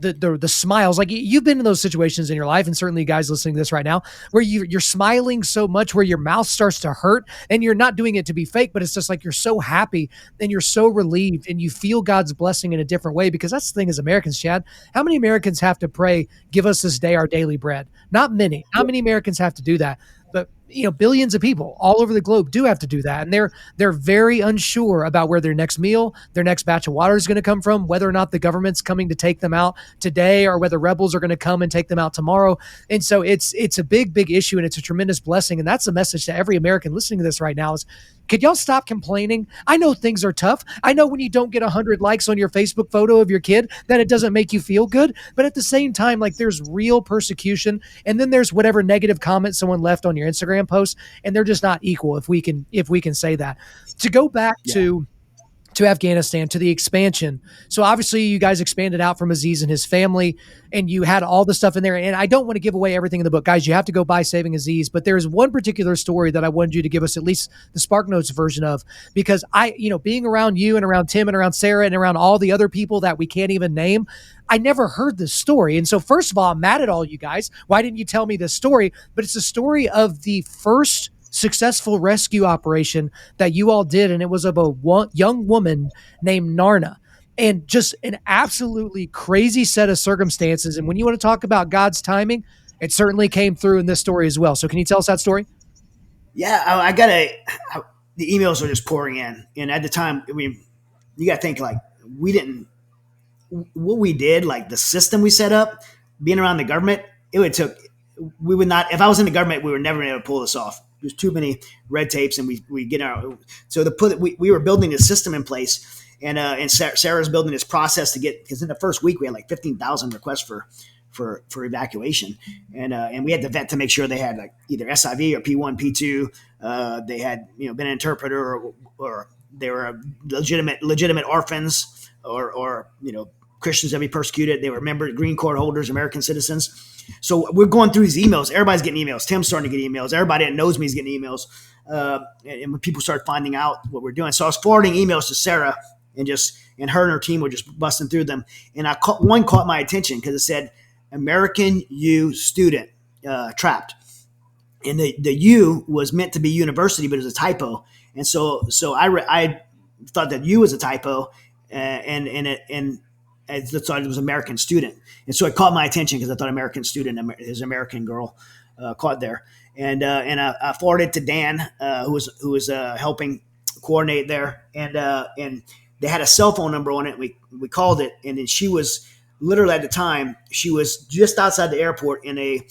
the smiles. Like, you've been in those situations in your life, and certainly guys listening to this right now, where you're smiling so much where your mouth starts to hurt, and you're not doing it to be fake, but it's just like you're so happy and you're so relieved, and you feel God's blessing in a different way. Because that's the thing as Americans, Chad, how many Americans have to pray, give us this day our daily bread? Not many. How many Americans have to do that? But billions of people all over the globe do have to do that. And they're very unsure about where their next meal, their next batch of water is going to come from, whether or not the government's coming to take them out today, or whether rebels are going to come and take them out tomorrow. And so it's a big, big issue, and it's a tremendous blessing. And that's a message to every American listening to this right now is, could y'all stop complaining? I know things are tough. I know when you don't get 100 likes on your Facebook photo of your kid, that it doesn't make you feel good. But at the same time, like, there's real persecution, and then there's whatever negative comment someone left on your Instagram post, and they're just not equal, if we can say that. To go back to to Afghanistan, to the expansion. So obviously you guys expanded out from Aziz and his family, and you had all the stuff in there. And I don't want to give away everything in the book. Guys, you have to go buy Saving Aziz, but there's one particular story that I wanted you to give us at least the Spark Notes version of, because being around you and around Tim and around Sarah and around all the other people that we can't even name, I never heard this story. And so first of all, I'm mad at all you guys. Why didn't you tell me this story? But it's the story of the first successful rescue operation that you all did, and it was of a young woman named Narna, and just an absolutely crazy set of circumstances. And when you want to talk about God's timing, it certainly came through in this story as well. So can you tell us that story? Yeah, the emails are just pouring in, and at the time, I mean, you got to think like we didn't what we did, like the system we set up, being around the government, we would not, if I was in the government, we were never able to pull this off. There's too many red tapes, and we were building a system in place, and Sarah's building this process to get, because in the first week we had like 15,000 requests for evacuation, and we had to vet to make sure they had like either SIV or P1, P2, they had been an interpreter, or they were legitimate orphans, or Christians that be persecuted. They were green card holders, American citizens. So we're going through these emails. Everybody's getting emails. Tim's starting to get emails. Everybody that knows me is getting emails. And when people start finding out what we're doing, so I was forwarding emails to Sarah, and her and her team were just busting through them. And one caught my attention because it said American U student trapped, and the U was meant to be university, but it was a typo. And so I thought that U was a typo, and I thought it was American student. And so it caught my attention because I thought American student is American girl caught there. And I forwarded it to Dan, who was helping coordinate there. And they had a cell phone number on it. We called it, and then she was literally, at the time, she was just outside the airport in a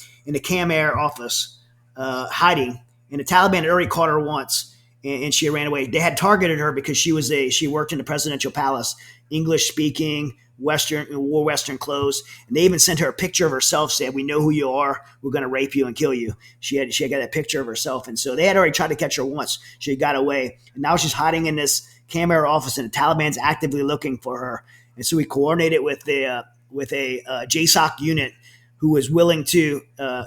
Cam Air office, hiding. And the Taliban had already caught her once, and she ran away. They had targeted her because she worked in the presidential palace, English speaking, wore Western clothes, and they even sent her a picture of herself, said, "We know who you are. We're going to rape you and kill you." She had got a picture of herself, and so they had already tried to catch her once. She got away, and now she's hiding in this camera office, and the Taliban's actively looking for her. And so we coordinated with a JSOC unit who was willing to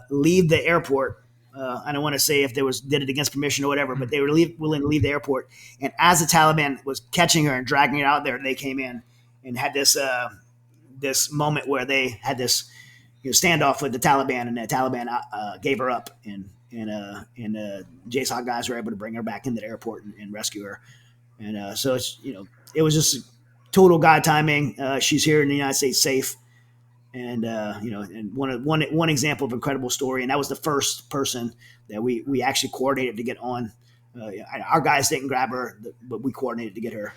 leave the airport. I don't want to say if did it against permission or whatever, but they were willing to leave the airport. And as the Taliban was catching her and dragging her out there, they came in and had this moment where they had this standoff with the Taliban, and the Taliban gave her up, and JSOC guys were able to bring her back into the airport and rescue her. And so it was just total God timing. She's here in the United States safe, and and one example of incredible story. And that was the first person that we actually coordinated to get on. Our guys didn't grab her, but we coordinated to get her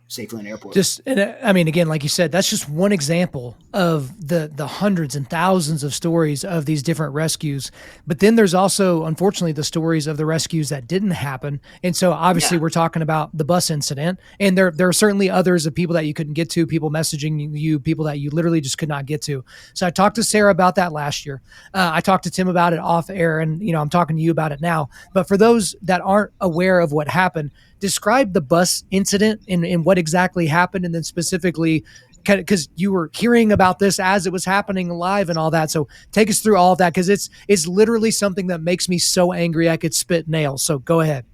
safely in the airport. Again, like you said, that's just one example of the hundreds and thousands of stories of these different rescues. But then there's also, unfortunately, the stories of the rescues that didn't happen. And so obviously we're talking about the bus incident, and there are certainly others of people that you couldn't get to, people messaging you, people that you literally just could not get to. So I talked to Sarah about that last year. I talked to Tim about it off air, and I'm talking to you about it now. But for those that aren't aware of what happened, describe the bus incident and what exactly happened, and then specifically, because you were hearing about this as it was happening live and all that. So take us through all of that, because it's literally something that makes me so angry I could spit nails. So go ahead.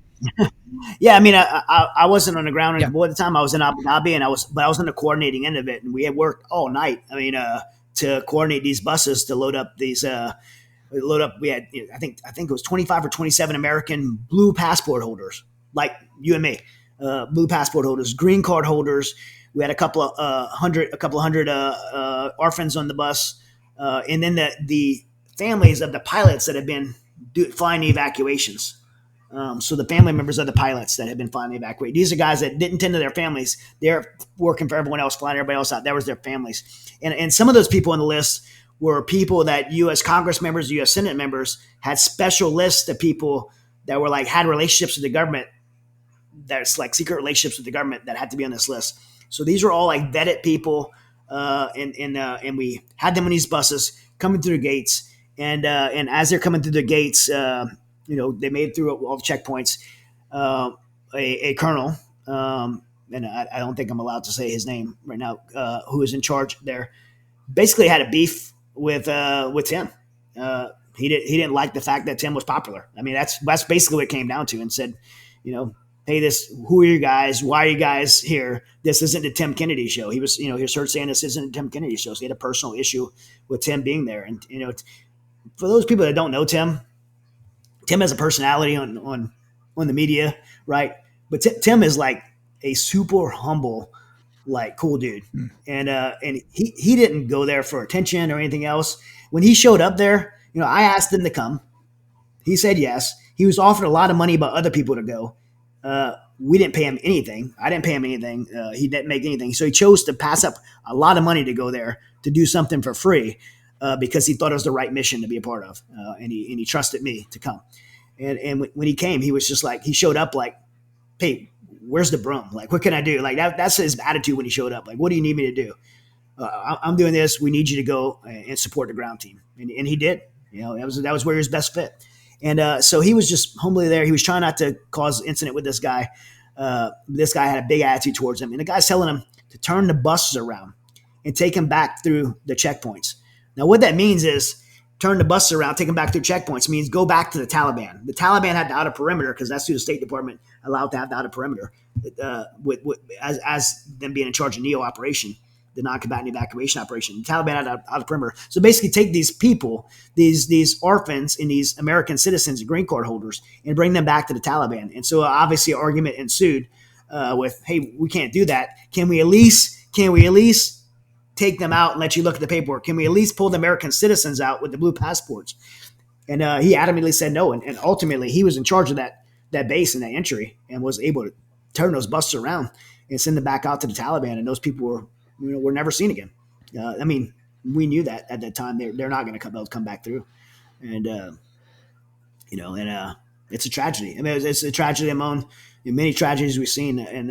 Yeah, I mean, I wasn't on the ground anymore at the time. I was in Abu Dhabi, and I was on the coordinating end of it, and we had worked all night. I mean, to coordinate these buses to load up these. We had, I think it was 25 or 27 American blue passport holders, like you and me, blue passport holders, green card holders. We had a couple of hundred orphans on the bus, and then the families of the pilots that had been flying the evacuations. So the family members of the pilots that had been flying the evacuated. These are guys that didn't tend to their families. They're working for everyone else, flying everybody else out. That was their families. And some of those people on the list were people that U.S. Congress members, U.S. Senate members had special lists of people that were had relationships with the government. That's like secret relationships with the government that had to be on this list. So these were all vetted people, and we had them on these buses coming through the gates. And as they're coming through the gates, they made it through all the checkpoints. A colonel and I don't think I'm allowed to say his name right now, who is in charge there, basically had a beef with Tim. He didn't like the fact that Tim was popular. I mean, that's basically what it came down to, and said, hey, who are you guys? Why are you guys here? This isn't the Tim Kennedy show. He was heard saying this isn't the Tim Kennedy show. So he had a personal issue with Tim being there. And, for those people that don't know Tim has a personality on the media, right? But Tim is like a super humble, like cool dude. And he didn't go there for attention or anything else. When he showed up there, I asked him to come. He said yes. He was offered a lot of money by other people to go. We didn't pay him anything. I didn't pay him anything. He didn't make anything. So he chose to pass up a lot of money to go there to do something for free because he thought it was the right mission to be a part of. And he trusted me to come. And when he came, he was just like, he showed up like, hey, where's the broom? Like, what can I do? Like that's his attitude when he showed up. Like, what do you need me to do? I'm doing this. We need you to go and support the ground team. And he did. That was where he was best fit. And so he was just humbly there. He was trying not to cause incident with this guy. This guy had a big attitude towards him. And the guy's telling him to turn the buses around and take him back through the checkpoints. Now, what that means is turn the buses around, take them back through checkpoints, means go back to the Taliban. The Taliban had the outer perimeter because that's who the State Department allowed to have the outer perimeter as them being in charge of NEO operation, the non-combatant evacuation operation. The Taliban had out of perimeter. So basically take these people, these orphans and these American citizens and green card holders and bring them back to the Taliban. And so obviously an argument ensued with, hey, we can't do that. Can we at least take them out and let you look at the paperwork? Can we at least pull the American citizens out with the blue passports? And he adamantly said no. And ultimately he was in charge of that base and that entry and was able to turn those buses around and send them back out to the Taliban. And those people were never seen again. I mean, we knew that at that time they're not going to come back through, and it's a tragedy. I mean, it's a tragedy among many tragedies we've seen, and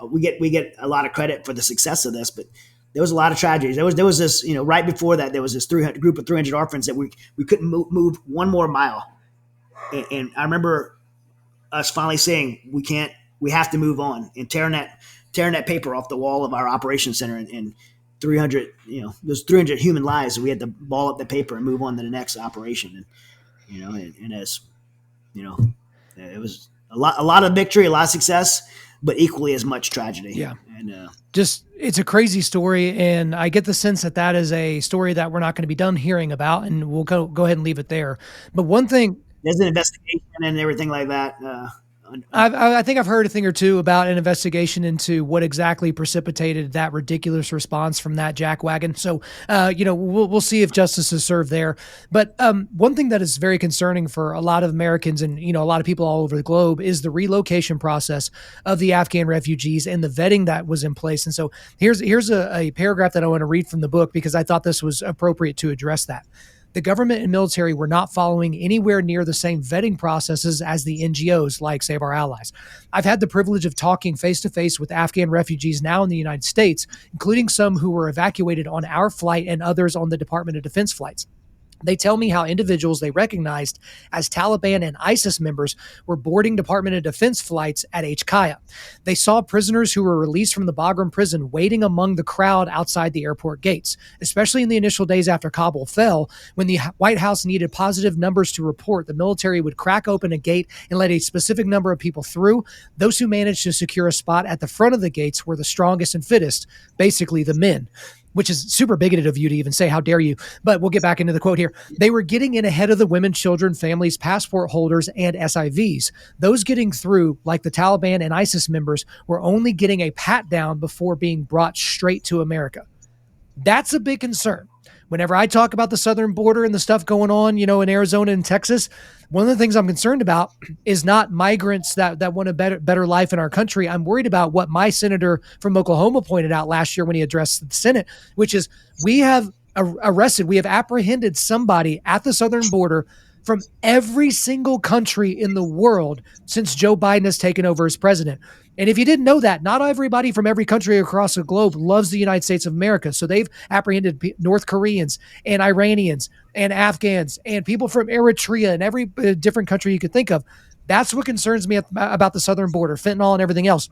we get a lot of credit for the success of this, but there was a lot of tragedies. There was this, right before that, there was this group of 300 orphans that we couldn't move one more mile, and I remember us finally saying we have to move on, and tearing that paper off the wall of our operations center, and 300, those 300 human lives, we had to ball up the paper and move on to the next operation. And as it was a lot of victory, a lot of success, but equally as much tragedy. Yeah. And it's a crazy story. And I get the sense that is a story that we're not going to be done hearing about, and we'll go ahead and leave it there. But one thing, there's an investigation and everything like that. I think I've heard a thing or two about an investigation into what exactly precipitated that ridiculous response from that jackwagon. So, we'll see if justice is served there. But one thing that is very concerning for a lot of Americans and, a lot of people all over the globe is the relocation process of the Afghan refugees and the vetting that was in place. And so here's a paragraph that I want to read from the book because I thought this was appropriate to address that. The government and military were not following anywhere near the same vetting processes as the NGOs like Save Our Allies. I've had the privilege of talking face-to-face with Afghan refugees now in the United States, including some who were evacuated on our flight and others on the Department of Defense flights. They tell me how individuals they recognized as Taliban and ISIS members were boarding Department of Defense flights at HKIA. They saw prisoners who were released from the Bagram prison waiting among the crowd outside the airport gates, especially in the initial days after Kabul fell. When the White House needed positive numbers to report, the military would crack open a gate and let a specific number of people through. Those who managed to secure a spot at the front of the gates were the strongest and fittest, basically the men. Which is super bigoted of you to even say, how dare you? But we'll get back into the quote here. They were getting in ahead of the women, children, families, passport holders, and SIVs. Those getting through, like the Taliban and ISIS members, were only getting a pat down before being brought straight to America. That's a big concern. Whenever I talk about the southern border and the stuff going on, in Arizona and Texas, one of the things I'm concerned about is not migrants that want a better life in our country. I'm worried about what my senator from Oklahoma pointed out last year when he addressed the Senate, which is we have apprehended somebody at the southern border from every single country in the world since Joe Biden has taken over as president. And if you didn't know that, not everybody from every country across the globe loves the United States of America. So they've apprehended North Koreans and Iranians and Afghans and people from Eritrea and every different country you could think of. That's what concerns me about the southern border, fentanyl and everything else.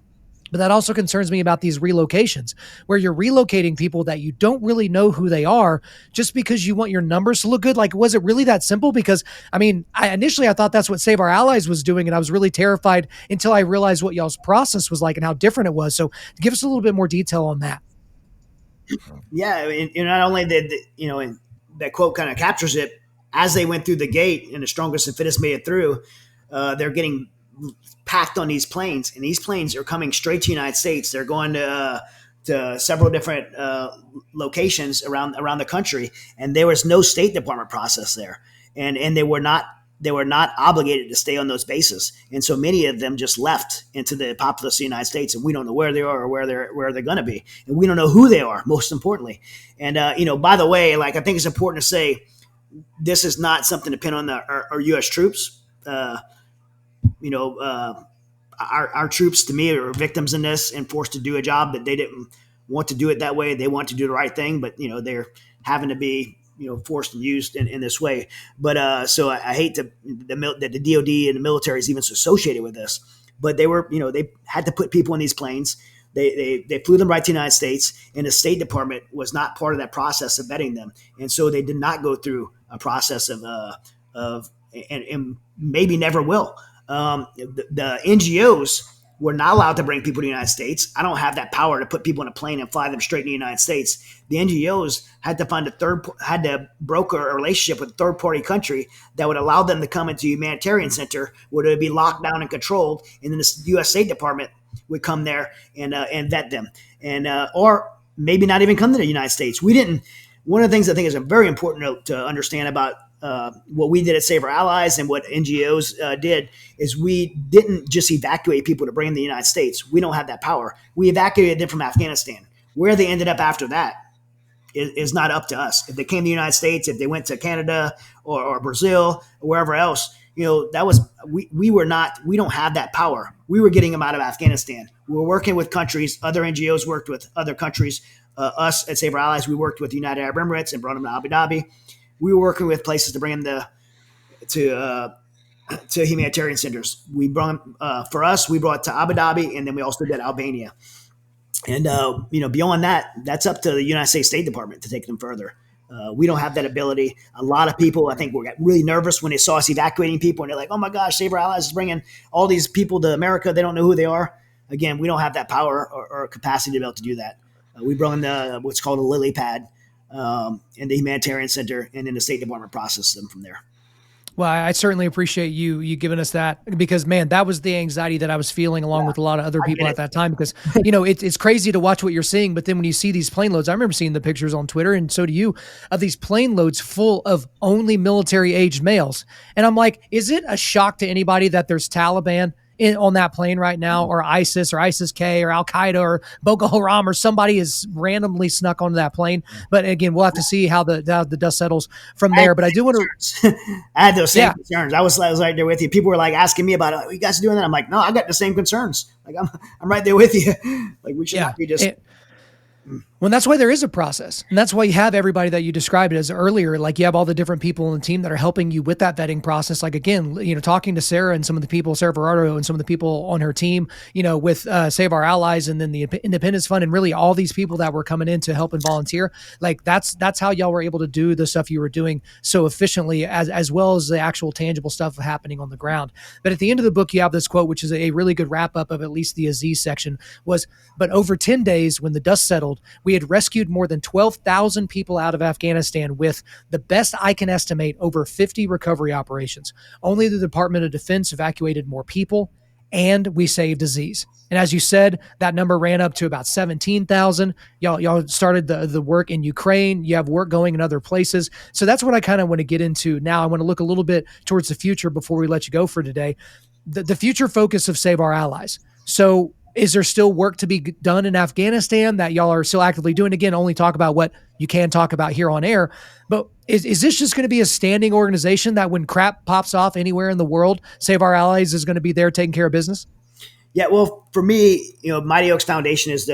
But that also concerns me about these relocations where you're relocating people that you don't really know who they are just because you want your numbers to look good. Like, was it really that simple? Because I mean, initially I thought that's what Save Our Allies was doing. And I was really terrified until I realized what y'all's process was like and how different it was. So give us a little bit more detail on that. Yeah. And not only did, and that quote kind of captures it, as they went through the gate and the strongest and fittest made it through, they're getting packed on these planes, and these planes are coming straight to the United States. They're going to several different locations around the country, and there was no State Department process there, and they were not obligated to stay on those bases, and so many of them just left into the populace of the United States, and we don't know where they are or where they're going to be, and we don't know who they are. Most importantly, and by the way, like I think it's important to say, this is not something to pin on our U.S. troops. Our troops, to me, are victims in this and forced to do a job that they didn't want to do it that way. They want to do the right thing, but they're having to be forced and used in this way. But so I hate that the DoD and the military is even associated with this. But they were, they had to put people in these planes. They flew them right to the United States, and the State Department was not part of that process of vetting them, and so they did not go through a process of and maybe never will. The NGOs were not allowed to bring people to the United States. I don't have that power to put people in a plane and fly them straight to the United States. The NGOs had to broker a relationship with a third party country that would allow them to come into a humanitarian center where it would be locked down and controlled, and then the U.S. State Department would come there and vet them, and or maybe not even come to the United States. We didn't. One of the things I think is very important to understand about what we did at Save Our Allies and what NGOs did is we didn't just evacuate people to bring them to the United States. We don't have that power. We evacuated them from Afghanistan. Where they ended up after that is not up to us. If they came to the United States, if they went to Canada or Brazil or wherever else, that was we don't have that power. We were getting them out of Afghanistan. We were working with countries. Other NGOs worked with other countries. Us at Save Our Allies, we worked with the United Arab Emirates and brought them to Abu Dhabi. We were working with places to bring them to humanitarian centers. We brought for us. We brought to Abu Dhabi, and then we also did Albania. And beyond that, that's up to the United States State Department to take them further. We don't have that ability. A lot of people, I think, got really nervous when they saw us evacuating people, and they're like, "Oh my gosh, Save Our Allies is bringing all these people to America. They don't know who they are." Again, we don't have that power or capacity to be able to do that. We brought in what's called a lily pad in the humanitarian center, and then the State Department processed them from there. Well, I certainly appreciate you giving us that, because, man, that was the anxiety that I was feeling along with a lot of other people at that time, because, it's crazy to watch what you're seeing. But then when you see these plane loads, I remember seeing the pictures on Twitter, and so do you, of these plane loads full of only military aged males. And I'm like, is it a shock to anybody that there's Taliban on that plane right now, or ISIS-K or Al Qaeda or Boko Haram or somebody is randomly snuck onto that plane? But again, we'll have to see how the dust settles from there. But I do want to. I had those same concerns. I was right there with you. People were like asking me about, "Are you guys doing that?" I'm like, "No, I got the same concerns. Like I'm right there with you. Like we should not be just." Well, that's why there is a process. And that's why you have everybody that you described as earlier. Like, you have all the different people on the team that are helping you with that vetting process. Like, again, talking to Sarah and some of the people, Sarah Verardo and some of the people on her team, with Save Our Allies and then the Independence Fund, and really all these people that were coming in to help and volunteer. Like, that's how y'all were able to do the stuff you were doing so efficiently, as well as the actual tangible stuff happening on the ground. But at the end of the book, you have this quote, which is a really good wrap up of at least the Aziz section, was, "But over 10 days, when the dust settled, we had rescued more than 12,000 people out of Afghanistan with, the best I can estimate, over 50 recovery operations. Only the Department of Defense evacuated more people, and we saved Aziz." And as you said, that number ran up to about 17,000. Y'all started the work in Ukraine. You have work going in other places. So that's what I kind of want to get into now. I want to look a little bit towards the future before we let you go for today. The future focus of Save Our Allies. So is there still work to be done in Afghanistan that y'all are still actively doing? Again, only talk about what you can talk about here on air. But is this just going to be a standing organization that when crap pops off anywhere in the world, Save Our Allies is going to be there taking care of business? Yeah, well, for me, Mighty Oaks Foundation is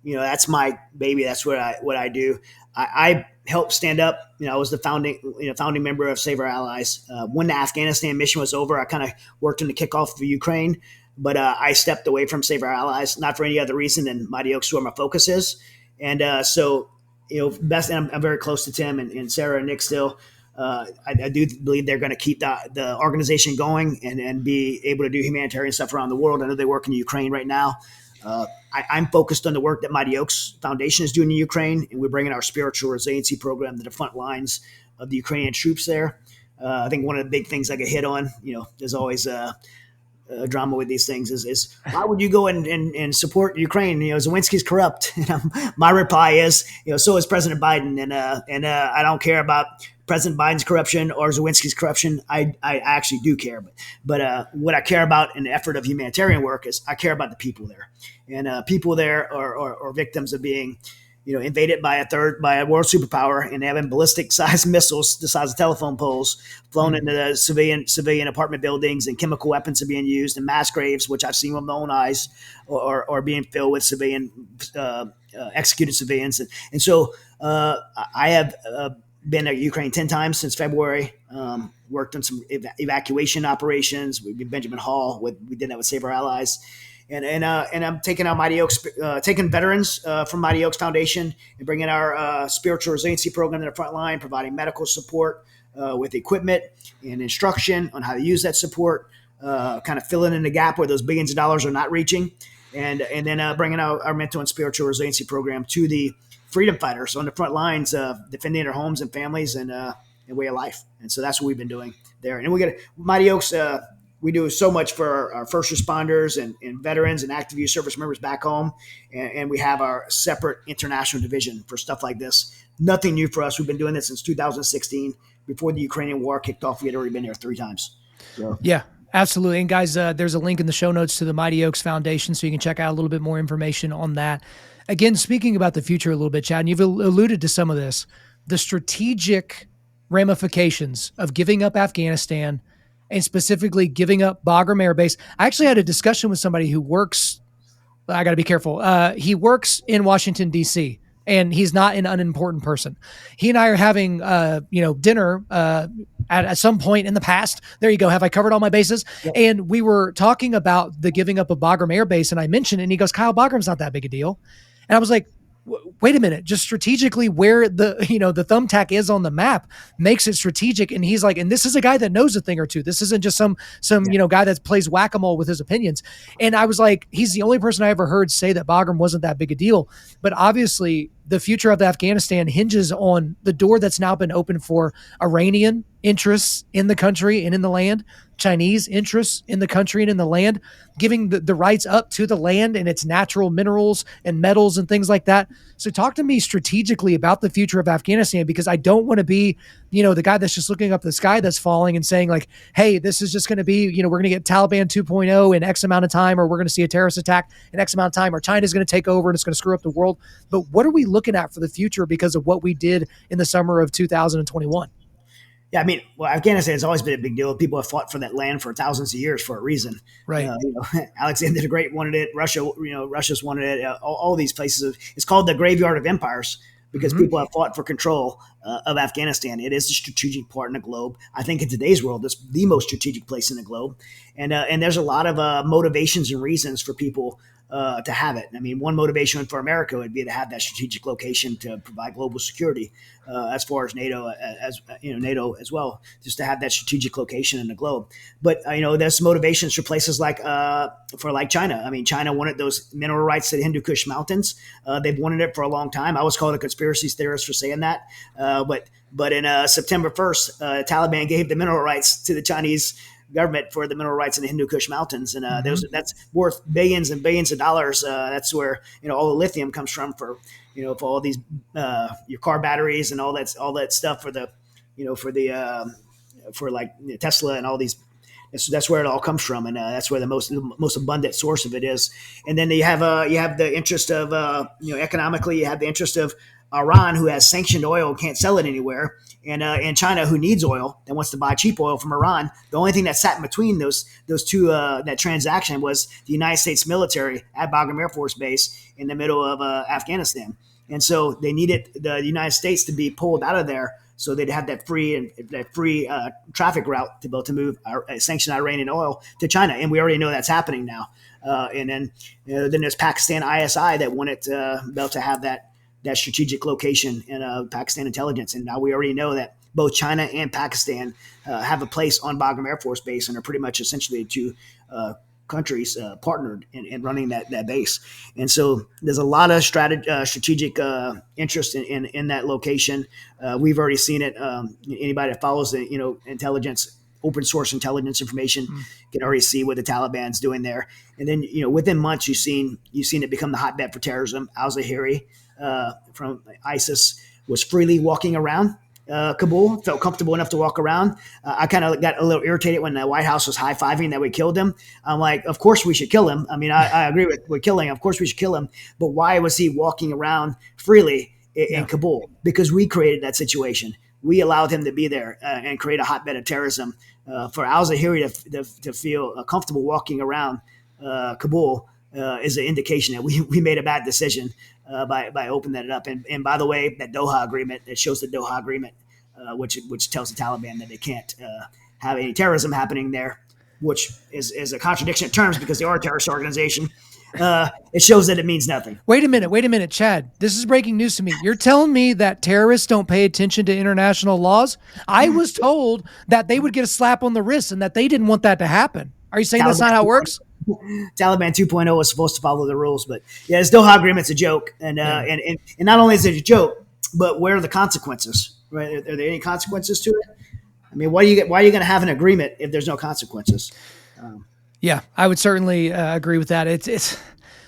that's my baby. That's what I do. I helped stand up. I was the founding member of Save Our Allies. When the Afghanistan mission was over, I kind of worked on the kickoff for Ukraine. but I stepped away from Save Our Allies, not for any other reason than Mighty Oaks, where my focus is. And so, and I'm very close to Tim and Sarah and Nick still. I do believe they're going to keep the organization going and be able to do humanitarian stuff around the world. I know they work in Ukraine right now. I'm focused on the work that Mighty Oaks Foundation is doing in Ukraine, and we're bringing our spiritual resiliency program to the front lines of the Ukrainian troops there. I think one of the big things I get hit on, there's always drama with these things is why would you go and support Ukraine? Zelensky's corrupt. My reply is, so is President Biden, and I don't care about President Biden's corruption or Zelensky's corruption. I actually do care, but what I care about in the effort of humanitarian work is I care about the people there, and people there are victims of being invaded by a world superpower and having ballistic sized missiles the size of telephone poles flown into the civilian apartment buildings, and chemical weapons are being used, and mass graves, which I've seen with my own eyes, are being filled with executed civilians. And so I have been to Ukraine 10 times since February, worked on some evacuation operations. We did Benjamin Hall. We did that with Save Our Allies. And I'm taking our Mighty Oaks, taking veterans from Mighty Oaks Foundation and bringing our spiritual resiliency program to the front line, providing medical support with equipment and instruction on how to use that support, kind of filling in the gap where those billions of dollars are not reaching, and then bringing our mental and spiritual resiliency program to the freedom fighters on the front lines, defending their homes and families and way of life. And so that's what we've been doing there. And we got Mighty Oaks. We do so much for our first responders and veterans and active youth service members back home. And we have our separate international division for stuff like this. Nothing new for us. We've been doing this since 2016. Before the Ukrainian war kicked off, we had already been there 3 times. So. Yeah, absolutely. And guys, there's a link in the show notes to the Mighty Oaks Foundation, so you can check out a little bit more information on that. Again, speaking about the future a little bit, Chad, and you've alluded to some of this, the strategic ramifications of giving up Afghanistan and specifically giving up Bagram Air Base. I actually had a discussion with somebody who works, I got to be careful. He works in Washington, D.C., and he's not an unimportant person. He and I are having, dinner at some point in the past. There you go. Have I covered all my bases? Yep. And we were talking about the giving up of Bagram Air Base, and I mentioned it, and he goes, Kyle, Bagram's not that big a deal. And I was like, wait a minute, just strategically where the thumbtack is on the map makes it strategic. And he's like, and this is a guy that knows a thing or two. This isn't just some guy that plays whack-a-mole with his opinions. And I was like, he's the only person I ever heard say that Bagram wasn't that big a deal. But obviously the future of Afghanistan hinges on the door that's now been opened for Iranian interests in the country and in the land, Chinese interests in the country and in the land, giving the rights up to the land and its natural minerals and metals and things like that. So talk to me strategically about the future of Afghanistan, because I don't want to be, the guy that's just looking up the sky that's falling and saying like, hey, this is just going to be, we're going to get Taliban 2.0 in X amount of time, or we're going to see a terrorist attack in X amount of time, or China's going to take over and it's going to screw up the world. But what are we looking at for the future because of what we did in the summer of 2021? Yeah, I mean, Afghanistan has always been a big deal. People have fought for that land for thousands of years for a reason. Right. Alexander the Great wanted it. Russia's wanted it. All these places. It's called the graveyard of empires because people have fought for control of Afghanistan. It is a strategic part in the globe. I think in today's world, it's the most strategic place in the globe. And there's a lot of motivations and reasons for people to have it. I mean, one motivation for America would be to have that strategic location to provide global security, as far as NATO, NATO as well, just to have that strategic location in the globe. But there's motivations for places like China. I mean, China wanted those mineral rights to the Hindu Kush Mountains. They've wanted it for a long time. I was called a conspiracy theorist for saying that, but in September 1st, Taliban gave the mineral rights to the Chinese government for the mineral rights in the Hindu Kush Mountains, and that's worth billions and billions of dollars. That's where all the lithium comes from for all these your car batteries and all that stuff for Tesla and all these. That's where it all comes from, and that's where the most abundant source of it is. And then you have the interest of economically, you have the interest of Iran, who has sanctioned oil and can't sell it anywhere, and China, who needs oil and wants to buy cheap oil from Iran. The only thing that sat in between those two that transaction was the United States military at Bagram Air Force Base in the middle of Afghanistan, and so they needed the United States to be pulled out of there so they'd have that free traffic route to be able to move sanctioned Iranian oil to China, and we already know that's happening now. And then there's Pakistan ISI that wanted to be able to have that strategic location in Pakistan intelligence, and now we already know that both China and Pakistan have a place on Bagram Air Force Base and are pretty much essentially two countries partnered in running that base. And so there's a lot of strategic interest in that location. We've already seen it. Anybody that follows the intelligence, open source intelligence information, can already see what the Taliban's doing there. And then within months you've seen it become the hotbed for terrorism. Al-Zawahiri from ISIS was freely walking around Kabul, felt comfortable enough to walk around. I kind of got a little irritated when the White House was high-fiving that we killed him. I'm like, of course we should kill him. I mean, I agree with killing. Of course we should kill him. But why was he walking around freely in Kabul? Because we created that situation. We allowed him to be there and create a hotbed of terrorism. For Al-Zawahiri to feel comfortable walking around Kabul is an indication that we made a bad decision by opening that up. And by the way, that Doha agreement, it shows the Doha agreement, which tells the Taliban that they can't have any terrorism happening there, which is a contradiction of terms because they are a terrorist organization. It shows that it means nothing. Wait a minute, Chad. This is breaking news to me. You're telling me that terrorists don't pay attention to international laws? I was told that they would get a slap on the wrist and that they didn't want that to happen. Are you saying that's not how it works? Taliban 2.0 was supposed to follow the rules, but yeah, this Doha agreement's a joke, and not only is it a joke, but where are the consequences? Right? Are there any consequences to it? I mean, why are you going to have an agreement if there's no consequences? Yeah, I would certainly agree with that. It's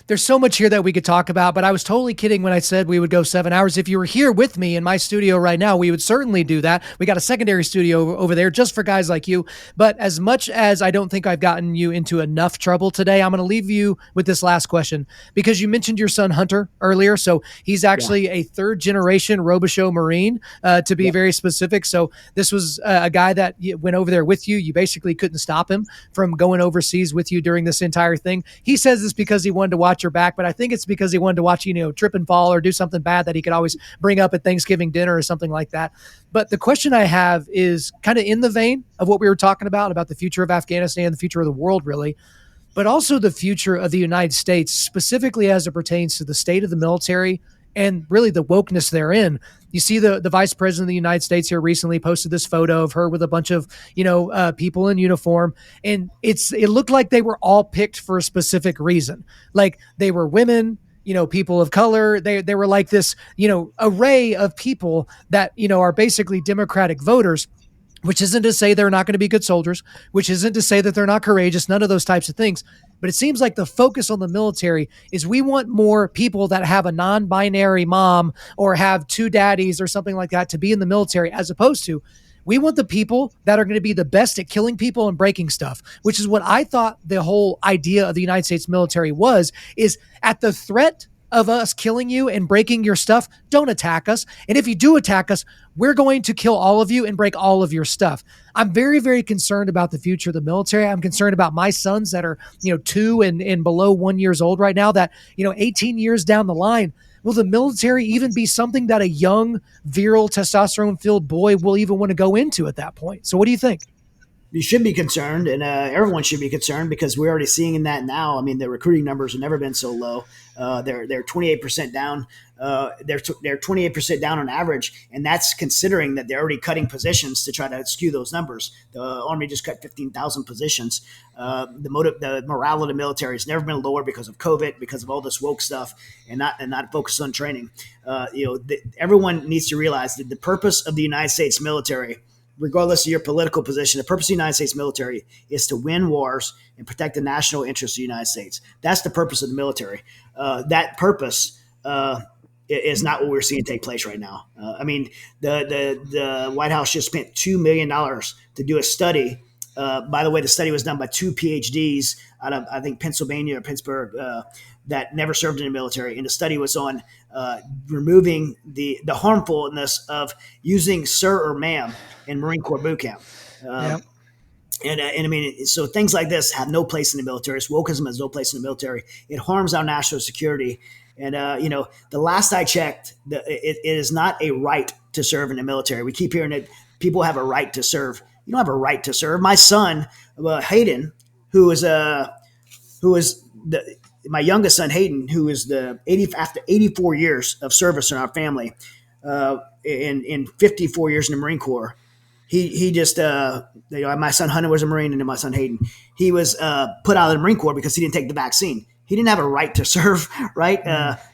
there's so much here that we could talk about, but I was totally kidding when I said we would go 7 hours. If you were here with me in my studio right now, we would certainly do that. We got a secondary studio over there just for guys like you. But as much as I don't think I've gotten you into enough trouble today, I'm going to leave you with this last question because you mentioned your son Hunter earlier. So he's actually a third generation Robichaux Marine, to be very specific. So this was a guy that went over there with you. You basically couldn't stop him from going overseas with you during this entire thing. He says this because he wanted to watch your back, but I think it's because he wanted to watch you trip and fall or do something bad that he could always bring up at Thanksgiving dinner or something like that. But the question I have is kind of in the vein of what we were talking about the future of Afghanistan, the future of the world, really, but also the future of the United States, specifically as it pertains to the state of the military and really the wokeness therein. You see the vice president of the United States here recently posted this photo of her with a bunch of, people in uniform. And it looked like they were all picked for a specific reason. Like they were women, people of color. They were like this, array of people that, are basically Democratic voters, which isn't to say they're not going to be good soldiers, which isn't to say that they're not courageous, none of those types of things. But it seems like the focus on the military is we want more people that have a non-binary mom or have two daddies or something like that to be in the military, as opposed to we want the people that are going to be the best at killing people and breaking stuff, which is what I thought the whole idea of the United States military is at the threat of us killing you and breaking your stuff, don't attack us. And if you do attack us, we're going to kill all of you and break all of your stuff. I'm very, very concerned about the future of the military. I'm concerned about my sons that are, 2 and below 1 years old right now that, 18 years down the line, will the military even be something that a young, virile, testosterone-filled boy will even want to go into at that point? So what do you think? You should be concerned, and everyone should be concerned because we're already seeing that now. I mean, the recruiting numbers have never been so low. They're 28% down. They're 28% down on average, and that's considering that they're already cutting positions to try to skew those numbers. The Army just cut 15,000 positions. The morale of the military has never been lower because of COVID, because of all this woke stuff, and not focused on training. Everyone needs to realize that the purpose of the United States military, regardless of your political position, the purpose of the United States military is to win wars and protect the national interests of the United States. That's the purpose of the military. That purpose is not what we're seeing take place right now. The White House just spent $2 million to do a study. By the way, the study was done by 2 PhDs out of, I think, Pennsylvania or Pittsburgh that never served in the military. And the study was on removing the harmfulness of using sir or ma'am in Marine Corps boot camp. So things like this have no place in the military. Wokeism has no place in the military. It harms our national security. And, the last I checked, it is not a right to serve in the military. We keep hearing that people have a right to serve. You don't have a right to serve. My son, Hayden, who is my youngest son, Hayden, who is after 84 years of service in our family, in 54 years in the Marine Corps, he just my son Hunter was a Marine, and then my son Hayden, he was put out of the Marine Corps because he didn't take the vaccine. He didn't have a right to serve, right?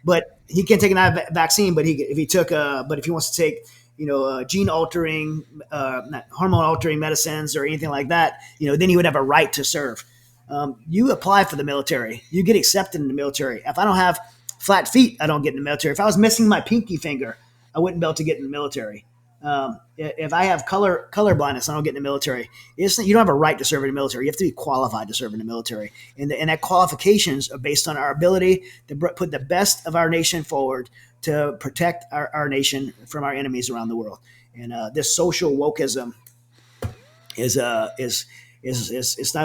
But he can't take a vaccine. But if he wants to take gene altering, hormone altering medicines or anything like that, then he would have a right to serve. You apply for the military, you get accepted in the military. If I don't have flat feet, I don't get in the military. If I was missing my pinky finger, I wouldn't be able to get in the military. If I have color blindness, I don't get in the military. You don't have a right to serve in the military. You have to be qualified to serve in the military. And that qualifications are based on our ability to put the best of our nation forward to protect our nation from our enemies around the world. And this social wokeism is not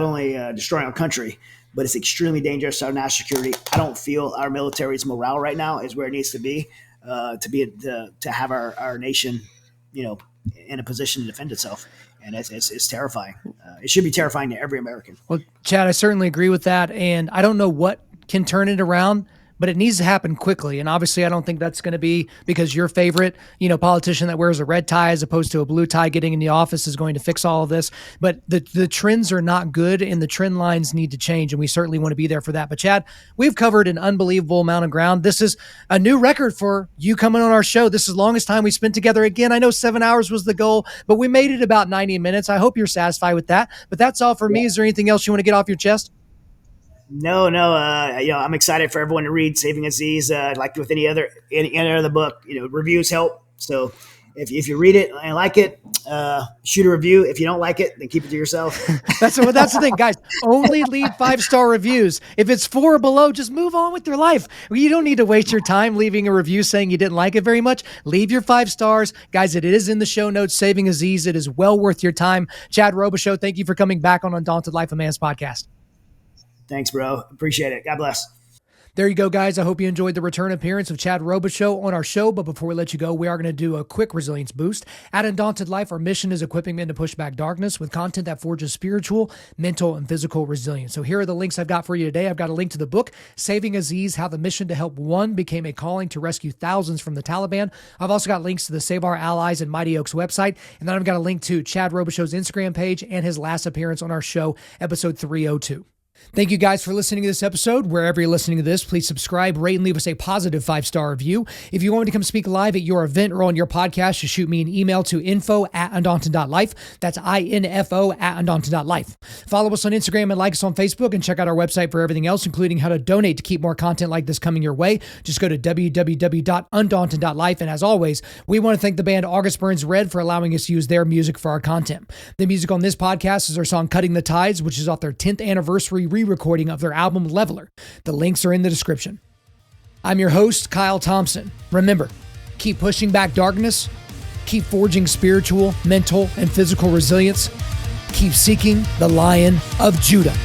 only destroying our country, but it's extremely dangerous to our national security. I don't feel our military's morale right now is where it needs to be to have our nation, in a position to defend itself. And it's terrifying. It should be terrifying to every American. Well, Chad, I certainly agree with that. And I don't know what can turn it around, but it needs to happen quickly. And obviously I don't think that's going to be because your favorite, politician that wears a red tie as opposed to a blue tie getting in the office is going to fix all of this. But the trends are not good, and the trend lines need to change. And we certainly want to be there for that. But Chad, we've covered an unbelievable amount of ground. This is a new record for you coming on our show. This is the longest time we spent together. Again, I know 7 hours was the goal, but we made it about 90 minutes. I hope you're satisfied with that. But that's all for me. Is there anything else you want to get off your chest? No. I'm excited for everyone to read Saving Aziz. Like with any other book, reviews help. So if you read it and like it, shoot a review. If you don't like it, then keep it to yourself. That's the thing, guys. Only leave 5-star reviews. If it's 4 or below, just move on with your life. You don't need to waste your time leaving a review saying you didn't like it very much. Leave your 5 stars. Guys, it is in the show notes, Saving Aziz. It is well worth your time. Chad Robichaux, thank you for coming back on Undaunted.Life, a Man's podcast. Thanks, bro. Appreciate it. God bless. There you go, guys. I hope you enjoyed the return appearance of Chad Robichaux on our show. But before we let you go, we are going to do a quick resilience boost. At Undaunted.Life, our mission is equipping men to push back darkness with content that forges spiritual, mental, and physical resilience. So here are the links I've got for you today. I've got a link to the book, Saving Aziz, How the Mission to Help One Became a Calling to Rescue Thousands from the Taliban. I've also got links to the Save Our Allies and Mighty Oaks website. And then I've got a link to Chad Robichaux's Instagram page and his last appearance on our show, episode 302. Thank you guys for listening to this episode. Wherever you're listening to this, please subscribe, rate, and leave us a positive 5-star review. If you want me to come speak live at your event or on your podcast, just shoot me an email to info@undaunted.life. That's info@undaunted.life. Follow us on Instagram and like us on Facebook, and check out our website for everything else, including how to donate to keep more content like this coming your way. Just go to www.undaunted.life. And as always, we want to thank the band August Burns Red for allowing us to use their music for our content. The music on this podcast is our song Cutting the Tides, which is off their 10th anniversary re-recording of their album Leveler. The links are in the description. I'm your host, Kyle Thompson. Remember, keep pushing back darkness, keep forging spiritual, mental, and physical resilience, keep seeking the Lion of Judah.